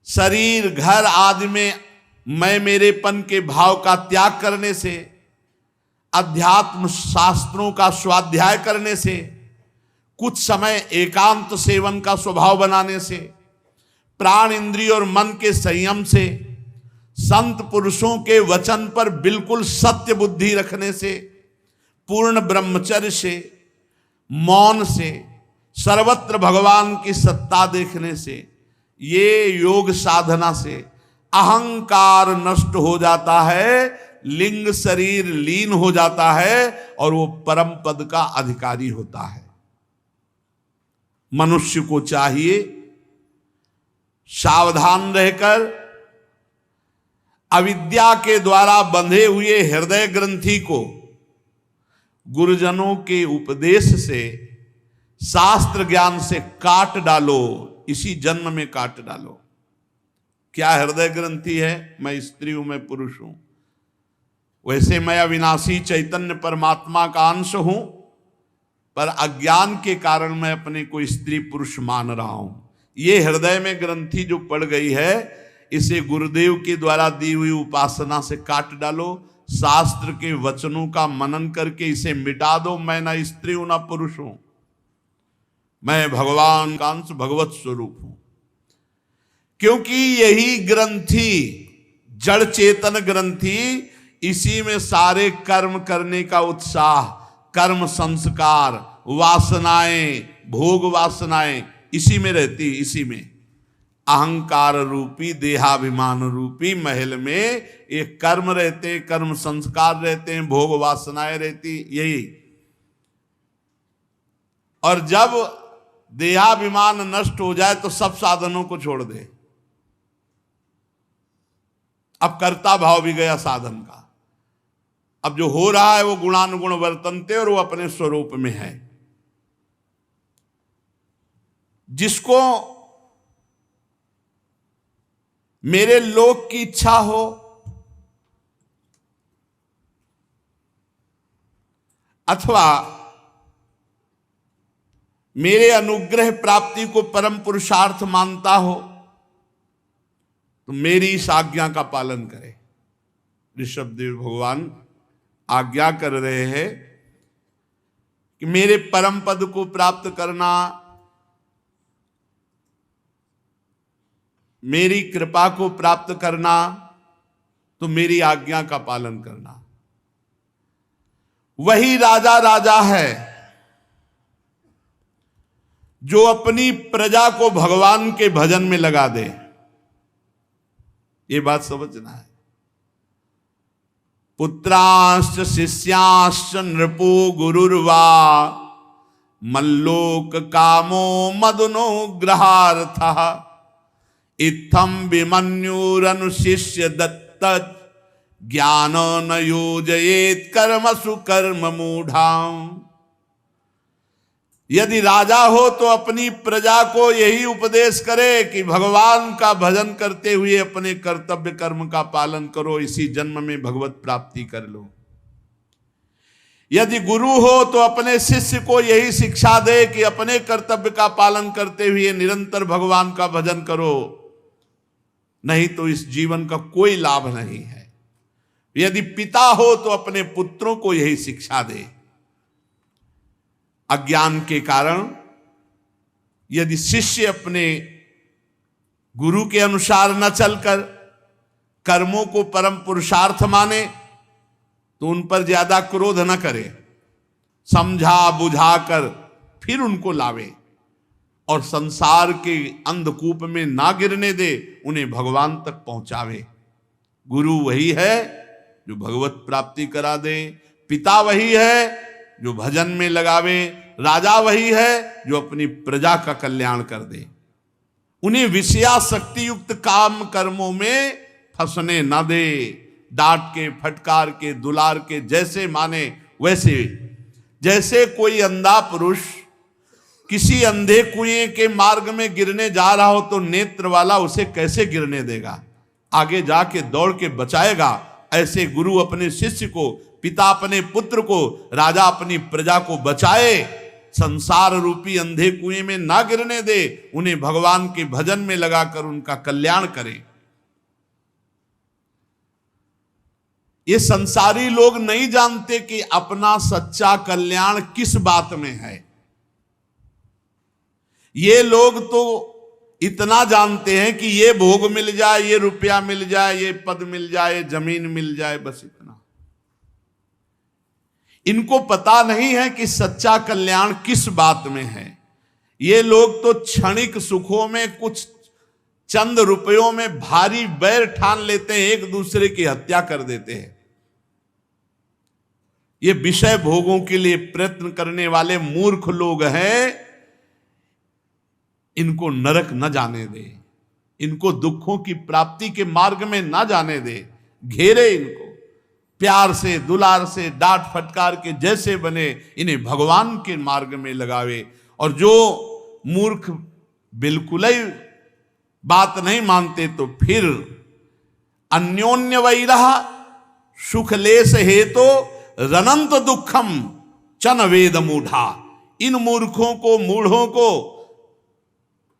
शरीर घर आदि में मैं मेरेपन के भाव का त्याग करने से, अध्यात्म शास्त्रों का स्वाध्याय करने से, कुछ समय एकांत सेवन का स्वभाव बनाने से, प्राण इंद्रिय और मन के संयम से, संत पुरुषों के वचन पर बिल्कुल सत्य बुद्धि रखने से, पूर्ण ब्रह्मचर्य से, मौन से, सर्वत्र भगवान की सत्ता देखने से, ये योग साधना से अहंकार नष्ट हो जाता है, लिंग शरीर लीन हो जाता है और वो परम पद का अधिकारी होता है। मनुष्य को चाहिए सावधान रहकर अविद्या के द्वारा बंधे हुए हृदय ग्रंथि को गुरुजनों के उपदेश से, शास्त्र ज्ञान से काट डालो, इसी जन्म में काट डालो। क्या हृदय ग्रंथि है? मैं स्त्री हूं, मैं पुरुष हूं। वैसे मैं अविनाशी चैतन्य परमात्मा का अंश हूं, पर अज्ञान के कारण मैं अपने को स्त्री पुरुष मान रहा हूं। ये हृदय में ग्रंथि जो पड़ गई है, इसे गुरुदेव के द्वारा दी हुई उपासना से काट डालो, शास्त्र के वचनों का मनन करके इसे मिटा दो। मैं ना स्त्री हूं ना पुरुष हूं, मैं भगवान का अंश, भगवत स्वरूप हूं। क्योंकि यही ग्रंथि, जड़ चेतन ग्रंथि, इसी में सारे कर्म करने का उत्साह, कर्म संस्कार, वासनाएं, भोग वासनाएं इसी में रहती, इसी में। अहंकार रूपी, देहाभिमान रूपी महल में ये कर्म रहते, कर्म संस्कार रहते हैं, भोग वासनाएं रहती, यही। और जब देहाभिमान नष्ट हो जाए तो सब साधनों को छोड़ दे। अब कर्ता भाव भी गया साधन का। अब जो हो रहा है वो गुणानुगुण वर्तनते और वो अपने स्वरूप में है। जिसको मेरे लोक की इच्छा हो, अथवा मेरे अनुग्रह प्राप्ति को परम पुरुषार्थ मानता हो, तो मेरी इस आज्ञा का पालन करे। ऋषभदेव भगवान आज्ञा कर रहे हैं कि मेरे परम पद को प्राप्त करना, मेरी कृपा को प्राप्त करना, तो मेरी आज्ञा का पालन करना। वही राजा राजा है जो अपनी प्रजा को भगवान के भजन में लगा दे। ये बात समझना है। पुत्राश्च शिष्याश्च नृपो गुरुर्वा मल्लोक कामो मदनो ग्रहार्थः इत्थम विमन्युरनुशिष्य दत्त ज्ञान न योजयेत कर्मसु कर्म मूढ़ाम। यदि राजा हो तो अपनी प्रजा को यही उपदेश करे कि भगवान का भजन करते हुए अपने कर्तव्य कर्म का पालन करो, इसी जन्म में भगवत प्राप्ति कर लो। यदि गुरु हो तो अपने शिष्य को यही शिक्षा दे कि अपने कर्तव्य का पालन करते हुए निरंतर भगवान का भजन करो, नहीं तो इस जीवन का कोई लाभ नहीं है। यदि पिता हो तो अपने पुत्रों को यही शिक्षा दे। अज्ञान के कारण यदि शिष्य अपने गुरु के अनुसार न चलकर कर्मों को परम पुरुषार्थ माने तो उन पर ज्यादा क्रोध न करे, समझा बुझा कर फिर उनको लावे और संसार के अंधकूप में ना गिरने दे, उन्हें भगवान तक पहुंचावे। गुरु वही है जो भगवत प्राप्ति करा दे, पिता वही है जो भजन में लगावे, राजा वही है जो अपनी प्रजा का कल्याण कर दे। उन्हें विषयासक्ति युक्त काम कर्मों में फंसने न दे, डांट के फटकार के दुलार के जैसे माने वैसे। जैसे कोई अंधा पुरुष किसी अंधे कुएं के मार्ग में गिरने जा रहा हो तो नेत्र वाला उसे कैसे गिरने देगा, आगे जाके दौड़ के बचाएगा। ऐसे गुरु अपने शिष्य को, पिता अपने पुत्र को, राजा अपनी प्रजा को बचाए, संसार रूपी अंधे कुएं में ना गिरने दे, उन्हें भगवान के भजन में लगाकर उनका कल्याण करे। ये संसारी लोग नहीं जानते कि अपना सच्चा कल्याण किस बात में है। ये लोग तो इतना जानते हैं कि ये भोग मिल जाए, ये रुपया मिल जाए, ये पद मिल जाए, जमीन मिल जाए, बस इतना। इनको पता नहीं है कि सच्चा कल्याण किस बात में है। ये लोग तो क्षणिक सुखों में, कुछ चंद रुपयों में भारी बैर ठान लेते हैं, एक दूसरे की हत्या कर देते हैं। ये विषय भोगों के लिए प्रयत्न करने वाले मूर्ख लोग हैं, इनको नरक न जाने दे, इनको दुखों की प्राप्ति के मार्ग में न जाने दे। घेरे इनको प्यार से, दुलार से, डांट फटकार के जैसे बने, इन्हें भगवान के मार्ग में लगावे। और जो मूर्ख बिल्कुल ही बात नहीं मानते तो फिर अन्योन्य वैरः सुख लेस हेतो रनंत दुखम चन वेद मूढ़ा। इन मूर्खों को, मूढ़ों को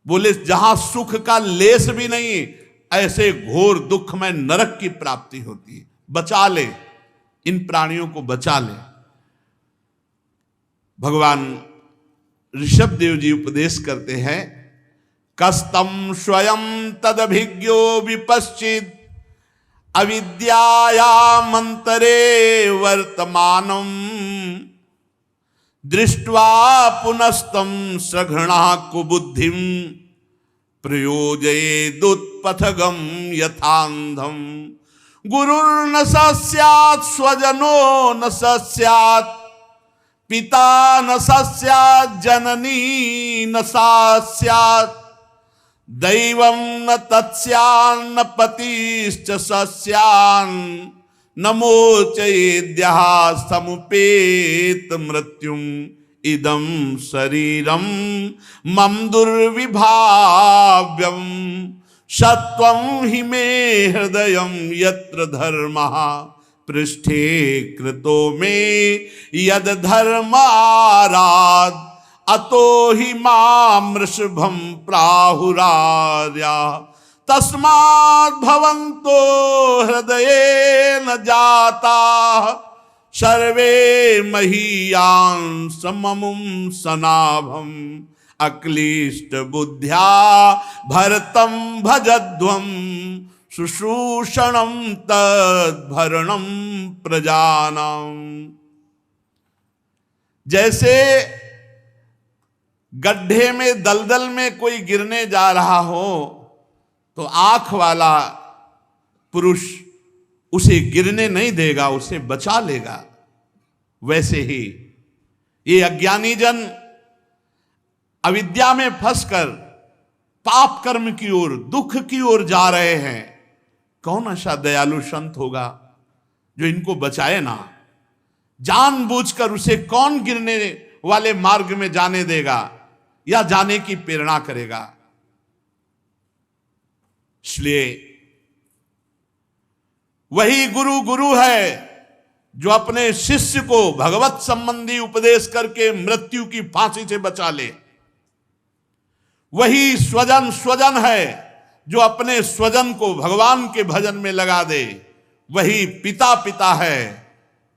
बोले जहां सुख का लेस भी नहीं, ऐसे घोर दुख में नरक की प्राप्ति होती है। बचा ले, इन प्राणियों को बचा ले। भगवान ऋषभ देव जी उपदेश करते हैं, कस्तम स्वयं तदभिज्ञो विपश्चित अविद्यायामंतरे वर्तमानम दृष्ट्वा पुनस्तम सघृणा कुबुद्धिम प्रयोजयेदुत्पथगम यथांधम। गुरुर्न सस्यात् स्वजनो न सस्यात् पिता न सस्यात् जननी न सस्यात् दैवं न तत्स्यान्न पतिश्च सस्यान् न मोचयेद्यः समुपेत मृत्युम इदं शरीरम मम दुर्विभाव्यम सत्वं हि मे हृदयं यत्र धर्मः पृष्ठे कृतो मे यद धर्माराद अतो हि मां वृषभं प्राहुरार्या। तस्माद् भवन्तो हृदयेन जाताः सर्वे महीयान् सममुं सनाभम् अक्लिष्ट बुद्ध्या भरतं भजध्वं शुश्रूषणं तद्भरणं प्रजानां। जैसे गड्ढे में, दलदल में कोई गिरने जा रहा हो तो आंख वाला पुरुष उसे गिरने नहीं देगा, उसे बचा लेगा। वैसे ही ये अज्ञानी जन अविद्या में फंसकर पाप कर्म की ओर, दुख की ओर जा रहे हैं। कौन ऐसा दयालु संत होगा जो इनको बचाए ना? जानबूझकर उसे कौन गिरने वाले मार्ग में जाने देगा या जाने की प्रेरणा करेगा। इसलिए वही गुरु गुरु है जो अपने शिष्य को भगवत संबंधी उपदेश करके मृत्यु की फांसी से बचा ले। वही स्वजन स्वजन है जो अपने स्वजन को भगवान के भजन में लगा दे। वही पिता पिता है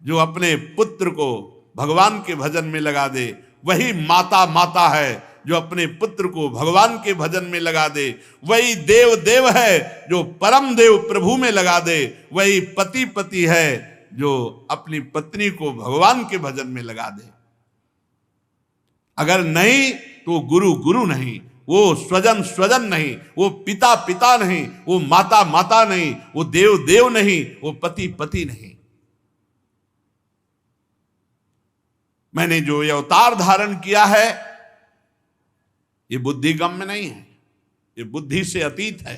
जो अपने पुत्र को भगवान के भजन में लगा दे। वही माता माता है जो अपने पुत्र को भगवान के भजन में लगा दे। वही देव देव है जो परम देव प्रभु में लगा दे। वही पति पति है जो अपनी पत्नी को भगवान के भजन में लगा दे। अगर नहीं तो गुरु गुरु नहीं, वो स्वजन स्वजन नहीं, वो पिता पिता नहीं, वो माता माता नहीं, वो देव देव नहीं, वो पति पति नहीं। मैंने जो ये अवतार धारण किया है ये बुद्धिगम में नहीं है, ये बुद्धि से अतीत है।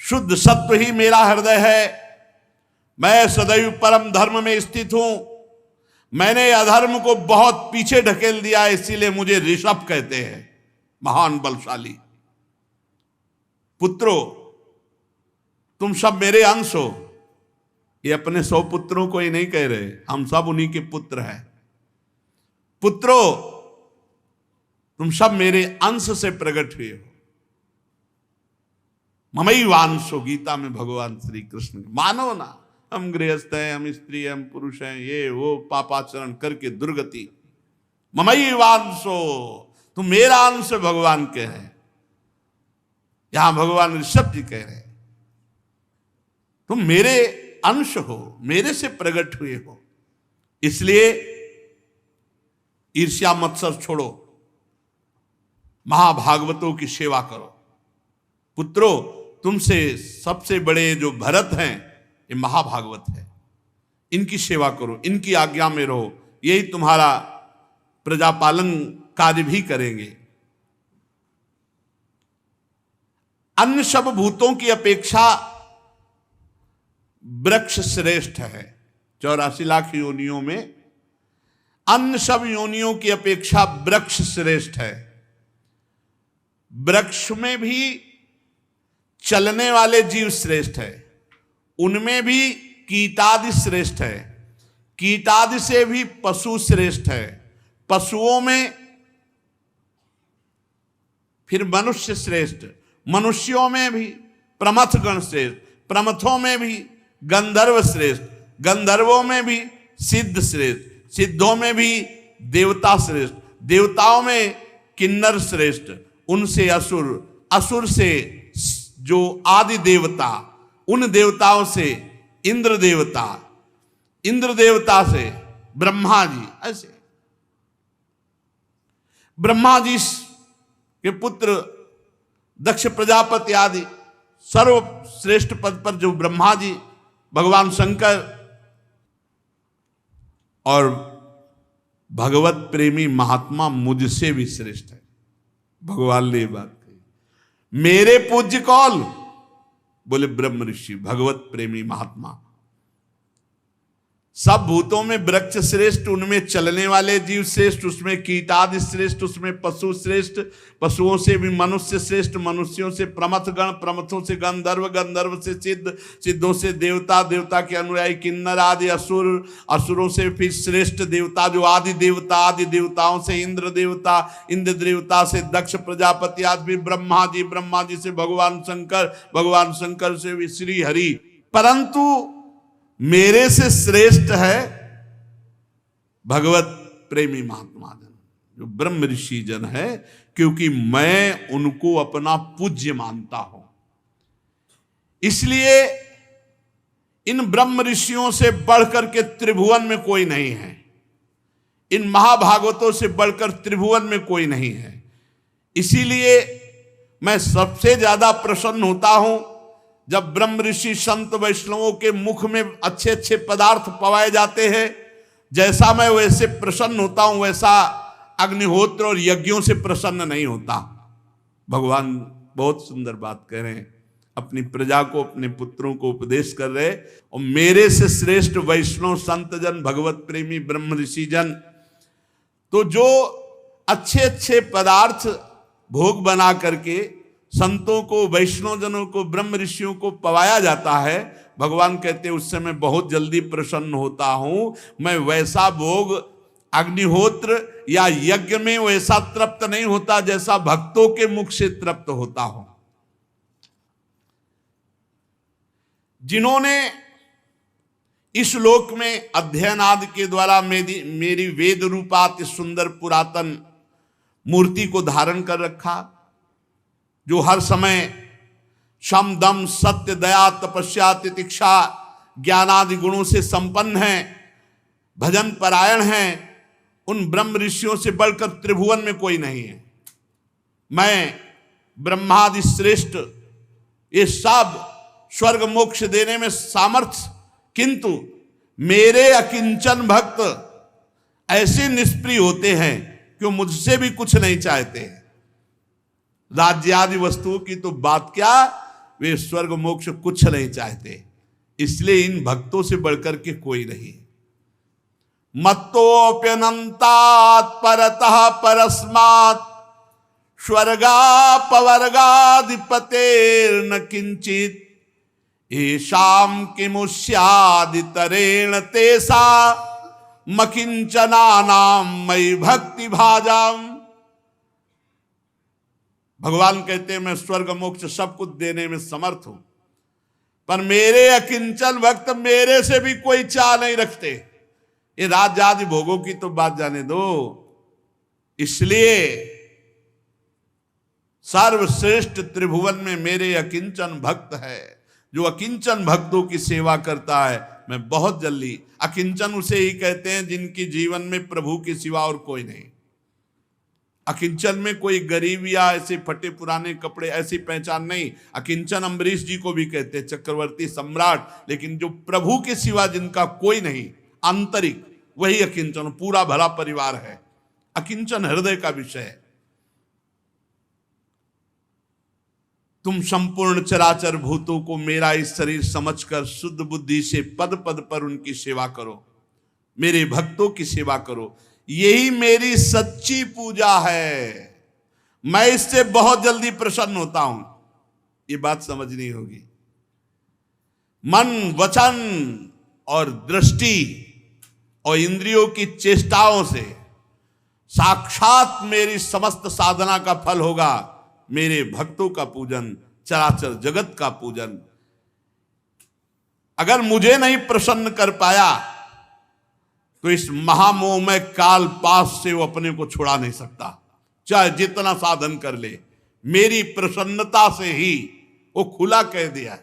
शुद्ध सत्व ही मेरा हृदय है। मैं सदैव परम धर्म में स्थित हूं। मैंने अधर्म को बहुत पीछे ढकेल दिया, इसीलिए मुझे ऋषभ कहते हैं, महान बलशाली। पुत्रों, तुम सब मेरे अंश हो। ये अपने 100 पुत्रों को ही नहीं कह रहे, हम सब उन्हीं के पुत्र हैं। पुत्रों, तुम सब मेरे अंश से प्रकट हुए हो। ममैवांशो, गीता में भगवान श्री कृष्ण। मानो ना, हम गृहस्थ हैं, हम स्त्री हैं, हम पुरुष हैं, ये वो पापाचरण करके दुर्गति। ममैवांशो, तुम मेरा अंश भगवान के हैं। यहां भगवान ऋषभ जी कह रहे हैं तुम मेरे अंश हो, मेरे से प्रकट हुए हो। इसलिए ईर्ष्या मत्सर छोड़ो, महाभागवतों की सेवा करो। पुत्रों, तुमसे सबसे बड़े जो भरत हैं ये महाभागवत है, इनकी सेवा करो, इनकी आज्ञा में रहो। यही तुम्हारा प्रजापालन कार्य भी करेंगे। अन्य सब भूतों की अपेक्षा वृक्ष श्रेष्ठ है। 84 लाख योनियों में अन्य सब योनियों की अपेक्षा वृक्ष श्रेष्ठ है। वृक्ष में भी चलने वाले जीव श्रेष्ठ है, उनमें भी कीटादि श्रेष्ठ है, कीटादि से भी पशु श्रेष्ठ है, पशुओं में फिर मनुष्य श्रेष्ठ, मनुष्यों में भी प्रमथ गण श्रेष्ठ, प्रमथों में भी गंधर्व श्रेष्ठ, गंधर्वों में भी सिद्ध श्रेष्ठ, सिद्धों में भी देवता श्रेष्ठ, देवताओं में किन्नर श्रेष्ठ, उनसे असुर, असुर से जो आदि देवता, उन देवताओं से इंद्र देवता, इंद्र देवता से ब्रह्मा जी। ऐसे ब्रह्मा जी के पुत्र दक्ष प्रजापति आदि सर्वश्रेष्ठ पद पर जो ब्रह्मा जी, भगवान शंकर और भगवत प्रेमी महात्मा मुझसे भी श्रेष्ठ है। भगवान ने बात कही, मेरे पूज्य कौन? बोले ब्रह्म ऋषि, भगवत प्रेमी महात्मा। सब भूतों में वृक्ष श्रेष्ठ, उनमें चलने वाले जीव श्रेष्ठ, उसमें कीटादि श्रेष्ठ, उसमें पशु श्रेष्ठ, पशुओं से भी मनुष्य श्रेष्ठ, मनुष्यों से प्रमथ गण, प्रमथों से गंधर्व, गंधर्व से सिद्ध, सिद्धों से देवता, देवता के अनुयायी किन्नर आदि असुर, असुरों से फिर श्रेष्ठ देवता जो आदि देवता, आदि देवताओं से इंद्र देवता, इंद्र देवता से दक्ष प्रजापति आदि, ब्रह्मा जी, ब्रह्मा जी से भगवान शंकर, भगवान शंकर से भी श्री हरि। परंतु मेरे से श्रेष्ठ है भगवत प्रेमी महात्मा जन, जो ब्रह्म ऋषि जन है, क्योंकि मैं उनको अपना पूज्य मानता हूं। इसलिए इन ब्रह्म ऋषियों से बढ़कर के त्रिभुवन में कोई नहीं है, इन महाभागवतों से बढ़कर त्रिभुवन में कोई नहीं है। इसीलिए मैं सबसे ज्यादा प्रसन्न होता हूं जब ब्रह्म ऋषि संत वैष्णवों के मुख में अच्छे अच्छे पदार्थ पवाए जाते हैं। जैसा मैं वैसे प्रसन्न होता हूं, वैसा अग्निहोत्र और यज्ञों से प्रसन्न नहीं होता। भगवान बहुत सुंदर बात कह रहे हैं, अपनी प्रजा को, अपने पुत्रों को उपदेश कर रहे। और मेरे से श्रेष्ठ वैष्णव संत जन, भगवत प्रेमी ब्रह्म ऋषि जन तो जो अच्छे अच्छे पदार्थ भोग बना करके संतों को, वैष्णवजनों को, ब्रह्म ऋषियों को पवाया जाता है, भगवान कहते हैं उससे मैं बहुत जल्दी प्रसन्न होता हूं। मैं वैसा भोग अग्निहोत्र या यज्ञ में वैसा तृप्त नहीं होता जैसा भक्तों के मुख से तृप्त होता हूं। जिन्होंने इस लोक में अध्ययन आदि के द्वारा मेरी वेद रूपात सुंदर पुरातन मूर्ति को धारण कर रखा, जो हर समय शम दम सत्य दया तपस्या तितिक्षा ज्ञानादि गुणों से संपन्न हैं, भजन परायण हैं, उन ब्रह्म ऋषियों से बढ़कर त्रिभुवन में कोई नहीं है। मैं ब्रह्मादि श्रेष्ठ, ये सब स्वर्ग मोक्ष देने में सामर्थ्य, किंतु मेरे अकिंचन भक्त ऐसे निष्प्रिय होते हैं कि मुझसे भी कुछ नहीं चाहते हैं। राज्य आदि वस्तुओं की तो बात क्या, वे स्वर्ग मोक्ष कुछ नहीं चाहते। इसलिए इन भक्तों से बढ़कर के कोई नहीं। मत्तोप्यनन्तात् परतः परस्मात् स्वर्गापवर्गाधिपतेर्न किंचित येषां किमुष्यादितरेण तेषा मकिंचनानां मयि भक्ति भाजाम। भगवान कहते हैं मैं स्वर्ग मोक्ष सब कुछ देने में समर्थ हूं, पर मेरे अकिंचन भक्त मेरे से भी कोई चाह नहीं रखते। ये राज्य आदि भोगों की तो बात जाने दो। इसलिए सर्वश्रेष्ठ त्रिभुवन में मेरे अकिंचन भक्त है। जो अकिंचन भक्तों की सेवा करता है, मैं बहुत जल्दी, अकिंचन उसे ही कहते हैं जिनकी जीवन में प्रभु के सिवा और कोई नहीं। अकिंचन में कोई गरीब या ऐसे फटे पुराने कपड़े ऐसी पहचान नहीं। अकिंचन अम्बरीश जी को भी कहते हैं, चक्रवर्ती सम्राट, लेकिन जो प्रभु के सिवा जिनका कोई नहीं, आंतरिक, वही अकिंचन, पूरा भला परिवार है। अकिंचन हृदय का विषय है। तुम संपूर्ण चराचर भूतों को मेरा इस शरीर समझकर शुद्ध बुद्धि से पद पद पर उनकी सेवा करो, मेरे भक्तों की सेवा करो। यही मेरी सच्ची पूजा है। मैं इससे बहुत जल्दी प्रसन्न होता हूं। ये बात समझनी होगी। मन, वचन और दृष्टि और इंद्रियों की चेष्टाओं से साक्षात मेरी समस्त साधना का फल होगा मेरे भक्तों का पूजन, चराचर जगत का पूजन। अगर मुझे नहीं प्रसन्न कर पाया तो इस महामोह में काल पास से वो अपने को छुड़ा नहीं सकता, चाहे जितना साधन कर ले। मेरी प्रसन्नता से ही वो खुला कह दिया।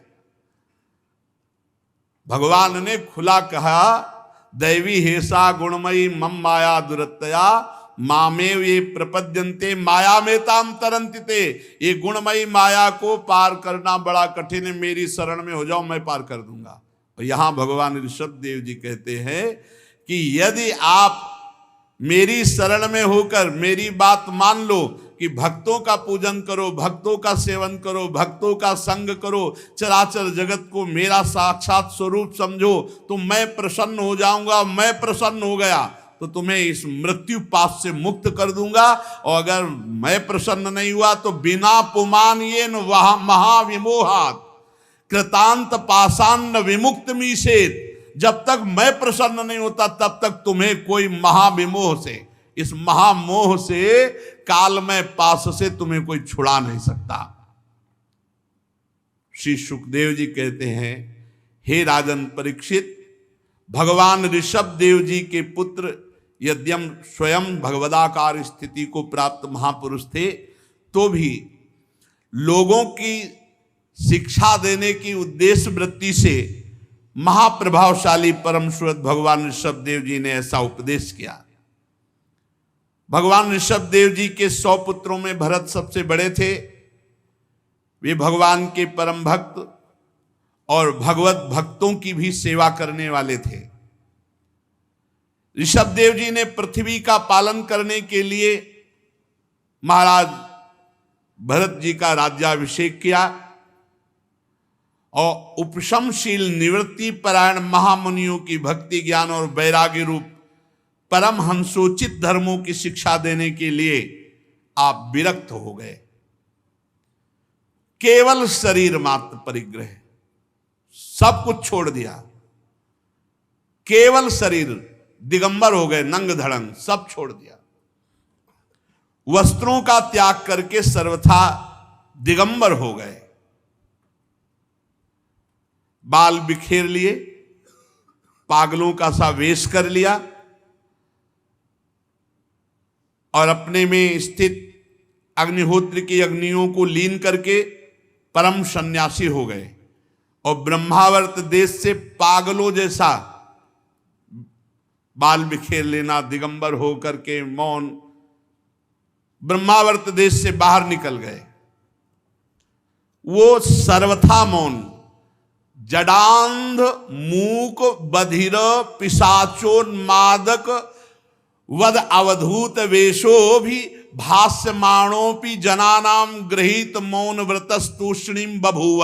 भगवान ने खुला कहा, दैवी हेसा गुणमयी मम माया दुरत्तया मामेव ये प्रपद्यन्ते माया में ताम तरंतिते। ये गुणमयी माया को पार करना बड़ा कठिन है, मेरी शरण में हो जाओ, मैं पार कर दूंगा। और यहां भगवान ऋषभ देव जी कहते हैं कि यदि आप मेरी शरण में होकर मेरी बात मान लो कि भक्तों का पूजन करो, भक्तों का सेवन करो, भक्तों का संग करो, चराचर जगत को मेरा साक्षात स्वरूप समझो, तो मैं प्रसन्न हो जाऊंगा। मैं प्रसन्न हो गया तो तुम्हें इस मृत्यु पाश से मुक्त कर दूंगा। और अगर मैं प्रसन्न नहीं हुआ तो बिना पुमान ये महाविमोहात कृतांत पाषाण विमुक्त मीसेत। जब तक मैं प्रसन्न नहीं होता तब तक तुम्हें कोई महाविमोह से, इस महामोह से, काल में पास से तुम्हें कोई छुड़ा नहीं सकता। श्री सुखदेव जी कहते हैं, हे राजन परीक्षित, भगवान ऋषभ देव जी के पुत्र यद्यम स्वयं भगवदाकार स्थिति को प्राप्त महापुरुष थे, तो भी लोगों की शिक्षा देने की उद्देश्य वृत्ति से महाप्रभावशाली परम सुरत भगवान ऋषभ देव जी ने ऐसा उपदेश किया। भगवान ऋषभ देव जी के 100 पुत्रों में भरत सबसे बड़े थे। वे भगवान के परम भक्त और भगवत भक्तों की भी सेवा करने वाले थे। ऋषभ देव जी ने पृथ्वी का पालन करने के लिए महाराज भरत जी का राज्याभिषेक किया और उपशमशील निवृत्ति परायण महामुनियों की भक्ति ज्ञान और वैराग्य रूप परमहंसोचित धर्मों की शिक्षा देने के लिए आप विरक्त हो गए। केवल शरीर मात्र परिग्रह, सब कुछ छोड़ दिया, केवल शरीर, दिगंबर हो गए, नंग धड़ंग सब छोड़ दिया। वस्त्रों का त्याग करके सर्वथा दिगंबर हो गए, बाल बिखेर लिए, पागलों का सा वेश कर लिया और अपने में स्थित अग्निहोत्र की अग्नियों को लीन करके परम सन्यासी हो गए और ब्रह्मावर्त देश से पागलों जैसा बाल बिखेर लेना, दिगंबर हो करके मौन, ब्रह्मावर्त देश से बाहर निकल गए। वो सर्वथा मौन, जडांध मूक बधिर पिशाचोन्मादक वद अवधूत वेशो भी भाष्यमाणोपि जनानाम गृहीत मौन व्रतस्तूष्णीम बभूव।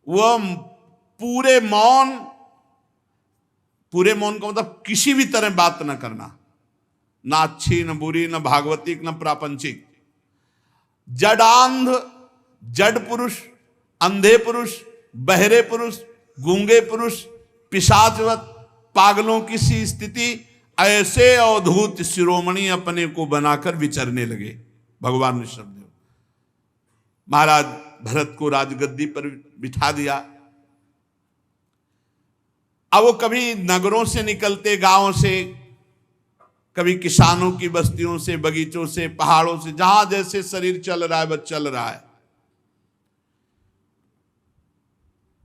वह पूरे मौन का मतलब किसी भी तरह बात न करना, ना अच्छी न बुरी न भागवतिक न प्रापंचिक। जडांध, जड पुरुष, अंधे पुरुष, बहरे पुरुष, गूंगे पुरुष, पिशाचवत पागलों की सी स्थिति, ऐसे अवधूत शिरोमणि अपने को बनाकर विचरने लगे। भगवान ऋषभदेव महाराज भरत को राजगद्दी पर बिठा दिया। अब वो कभी नगरों से निकलते, गांवों से, कभी किसानों की बस्तियों से, बगीचों से, पहाड़ों से, जहां जैसे शरीर चल रहा है बस चल रहा है।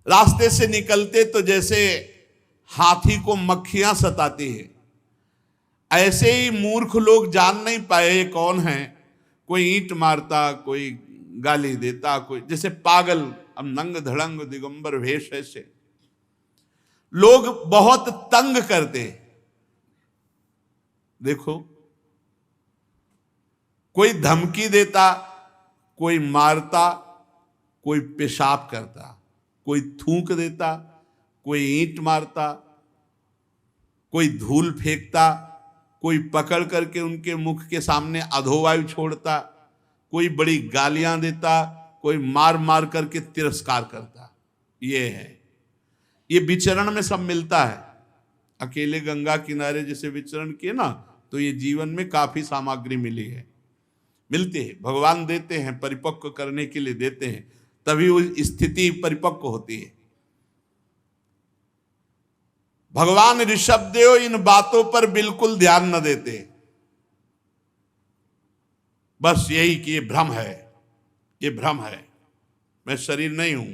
रास्ते से निकलते तो जैसे हाथी को मक्खियां सताती है, ऐसे ही मूर्ख लोग जान नहीं पाए ये कौन है। कोई ईंट मारता, कोई गाली देता, कोई जैसे पागल, अब नंग धड़ंग दिगंबर वेश, ऐसे लोग बहुत तंग करते। देखो, कोई धमकी देता, कोई मारता, कोई पेशाब करता, कोई थूक देता, कोई ईंट मारता, कोई धूल फेंकता, कोई पकड़ करके उनके मुख के सामने अधोवायु छोड़ता, कोई बड़ी गालियां देता, कोई मार मार करके तिरस्कार करता। ये है, ये विचरण में सब मिलता है। अकेले गंगा किनारे जैसे विचरण किए ना, तो ये जीवन में काफी सामग्री मिली है, मिलती है। भगवान देते हैं, परिपक्व करने के लिए देते हैं, तभी वो स्थिति परिपक्व होती है। भगवान ऋषभदेव इन बातों पर बिल्कुल ध्यान न देते, बस यही कि ये भ्रम है, ये भ्रम है, मैं शरीर नहीं हूं,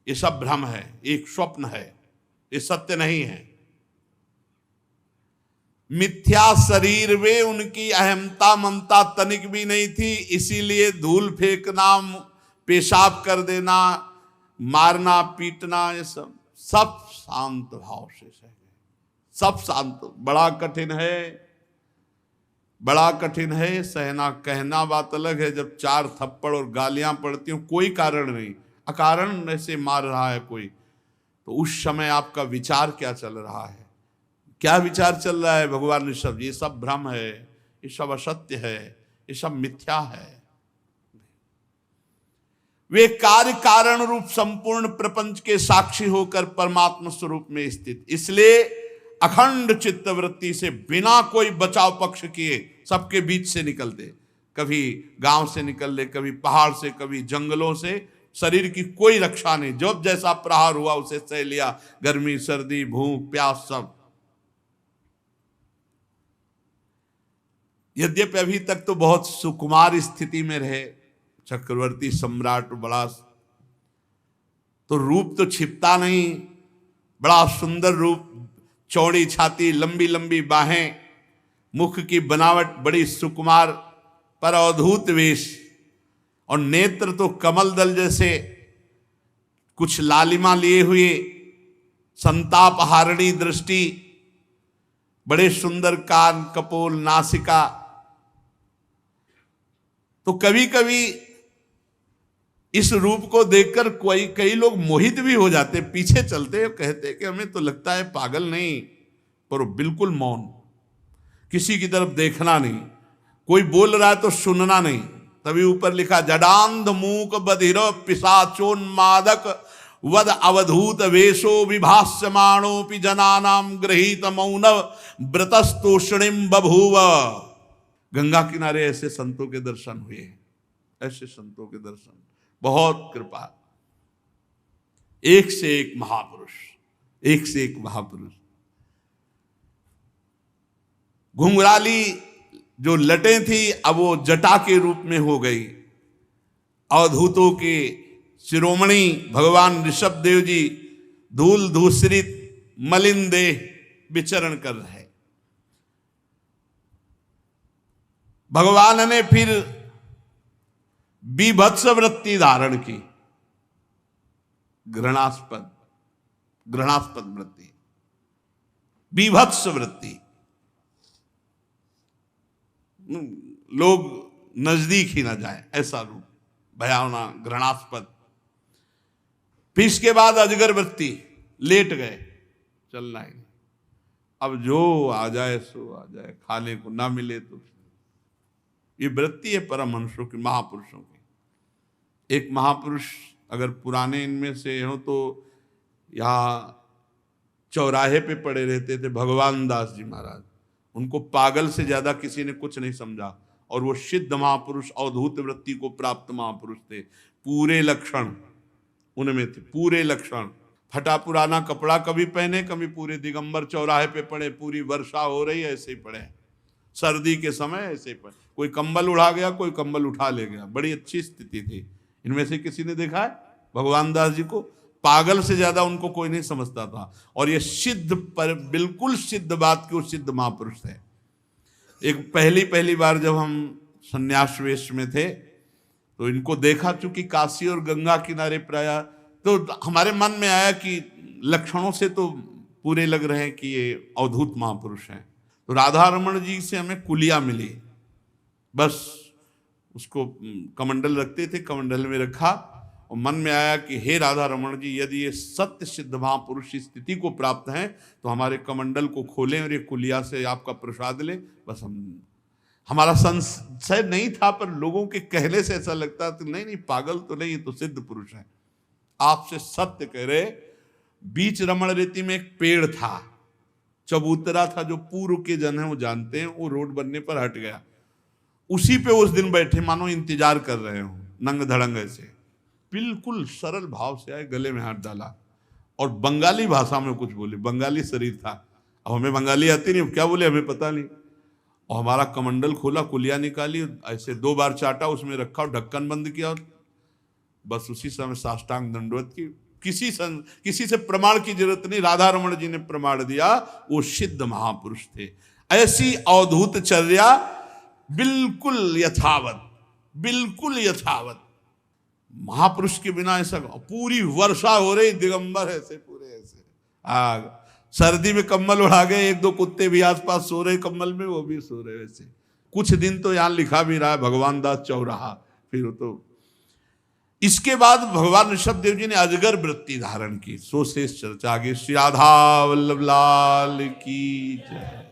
ये सब भ्रम है, एक स्वप्न है, ये सत्य नहीं है। मिथ्या शरीर में उनकी अहमता ममता तनिक भी नहीं थी, इसीलिए धूल फेंकना, पेशाब कर देना, मारना पीटना, ये सब शांत भाव से सहे, सब शांत। बड़ा कठिन है, बड़ा कठिन है सहना। कहना बात अलग है, जब 4 थप्पड़ और गालियां पड़ती हो, कोई कारण नहीं, अकारण ऐसे मार रहा है कोई, तो उस समय आपका विचार क्या चल रहा है, क्या विचार चल रहा है? भगवान ऋषभ, ये सब भ्रम है, ये सब असत्य है, ये सब मिथ्या है। वे कार्य कारण रूप संपूर्ण प्रपंच के साक्षी होकर परमात्मा स्वरूप में स्थित, इसलिए अखंड चित्तवृत्ति से बिना कोई बचाव पक्ष किए सबके बीच से निकलते। कभी गांव से निकल ले, कभी पहाड़ से, कभी जंगलों से, शरीर की कोई रक्षा नहीं, जब जैसा प्रहार हुआ उसे सह लिया, गर्मी सर्दी भूख प्यास सब। यद्यपि अभी तक तो बहुत सुकुमार स्थिति में रहे, चक्रवर्ती सम्राट बड़ा, तो रूप तो छिपता नहीं, बड़ा सुंदर रूप, चौड़ी छाती, लंबी लंबी बाहें, मुख की बनावट बड़ी सुकुमार, पर अद्भुत वेश, और नेत्र तो कमल दल जैसे, कुछ लालिमा लिए हुए, संताप हारणी दृष्टि, बड़े सुंदर कान, कपोल, नासिका। तो कभी कभी इस रूप को देखकर कई लोग मोहित भी हो जाते, पीछे चलते, कहते कि हमें तो लगता है पागल नहीं, पर वो बिल्कुल मौन, किसी की तरफ देखना नहीं, कोई बोल रहा है तो सुनना नहीं। तभी ऊपर लिखा जडांध मूक बधिर पिशाचोन्मादक वद अवधूत वेशो विभास्यमाणोपि जनानाम गृहीत मौन व्रतस्तोषणिम बभूव। गंगा किनारे ऐसे संतों के दर्शन हुए, ऐसे संतों के दर्शन, बहुत कृपा, एक से एक महापुरुष, एक से एक महापुरुष। घुंघराली जो लटें थी अब वो जटा के रूप में हो गई। अवधूतों के शिरोमणि भगवान ऋषभ देव जी धूल धूसरित मलिन देह विचरण कर रहे। भगवान ने फिर बीभत्स वृत्ति धारण की, घृणास्पद वृत्ति, बीभत्स वृत्ति, लोग नजदीक ही ना जाए ऐसा रूप, भयावना, घृणास्पद। फिर इसके बाद अजगर वृत्ति, लेट गए, चलना ही नहीं, अब जो आ जाए सो आ जाए, खाने को ना मिले तो। ये वृत्ति है परमहंसों की, महापुरुषों की। एक महापुरुष अगर पुराने इनमें से हो तो यहाँ चौराहे पे पड़े रहते थे, भगवान दास जी महाराज। उनको पागल से ज्यादा किसी ने कुछ नहीं समझा, और वो सिद्ध महापुरुष, अवधूत वृत्ति को प्राप्त महापुरुष थे। पूरे लक्षण उनमें थे, पूरे लक्षण। फटा पुराना कपड़ा कभी पहने, कभी पूरे दिगंबर चौराहे पे पड़े, पूरी वर्षा हो रही है ऐसे ही पड़े, सर्दी के समय ऐसे ही पड़े, कोई कंबल उड़ा गया, कोई कंबल उठा ले गया, बड़ी अच्छी स्थिति थी। इनमें से किसी ने देखा है भगवान दास जी को? पागल से ज्यादा उनको कोई नहीं समझता था। और ये सिद्ध, पर बिल्कुल सिद्ध बात के वो सिद्ध महापुरुष थे। एक पहली बार जब हम संन्यास वेश में थे तो इनको देखा, चूंकि काशी और गंगा किनारे प्राय, तो हमारे मन में आया कि लक्षणों से तो पूरे लग रहे हैं कि ये अवधूत महापुरुष हैं। तो राधा रमण जी से हमें कुलिया मिली, बस उसको कमंडल रखते थे, कमंडल में रखा, और मन में आया कि हे राधा रमण जी, यदि ये सत्य सिद्ध महापुरुष की स्थिति को प्राप्त हैं तो हमारे कमंडल को खोलें और ये कुलिया से आपका प्रसाद लें। बस हमारा संशय नहीं था, पर लोगों के कहने से ऐसा लगता था नहीं पागल तो नहीं, ये तो सिद्ध पुरुष है। आपसे सत्य कह रहे, बीच रमण रेती में एक पेड़ था, चबूतरा था, जो पूर्व के जन है वो जानते हैं, वो रोड बनने पर हट गया। उसी पे उस दिन बैठे, मानो इंतजार कर रहे हो, नंग धड़ंग ऐसे, बिल्कुल सरल भाव से आए, गले में हाथ डाला और बंगाली भाषा में कुछ बोले। बंगाली शरीर था, अब हमें बंगाली आती नहीं, क्या बोले हमें पता नहीं। और हमारा कमंडल खोला, कुलिया निकाली, ऐसे 2 बार चाटा, उसमें रखा और ढक्कन बंद किया, और बस उसी समय साष्टांग दंडवत की। किसी से प्रमाण की जरूरत नहीं, राधा रमण जी ने प्रमाण दिया, वो सिद्ध महापुरुष थे। ऐसी अवधूत चर्या, बिल्कुल यथावत, बिल्कुल यथावत। महापुरुष के बिना ऐसा, पूरी वर्षा हो रही, दिगंबर ऐसे पूरे ऐसे, आग, सर्दी में कंबल उड़ा गए, 1-2 कुत्ते भी आसपास सो रहे कंबल में, वो भी सो रहे वैसे। कुछ दिन तो यहाँ लिखा भी रहा है भगवान दास चौराहा। फिर तो इसके बाद भगवान ऋषभ देव जी ने अजगर वृत्ति धारण की। सो शेष चर्चा आगे। श्री राधा वल्लभ लाल की जय।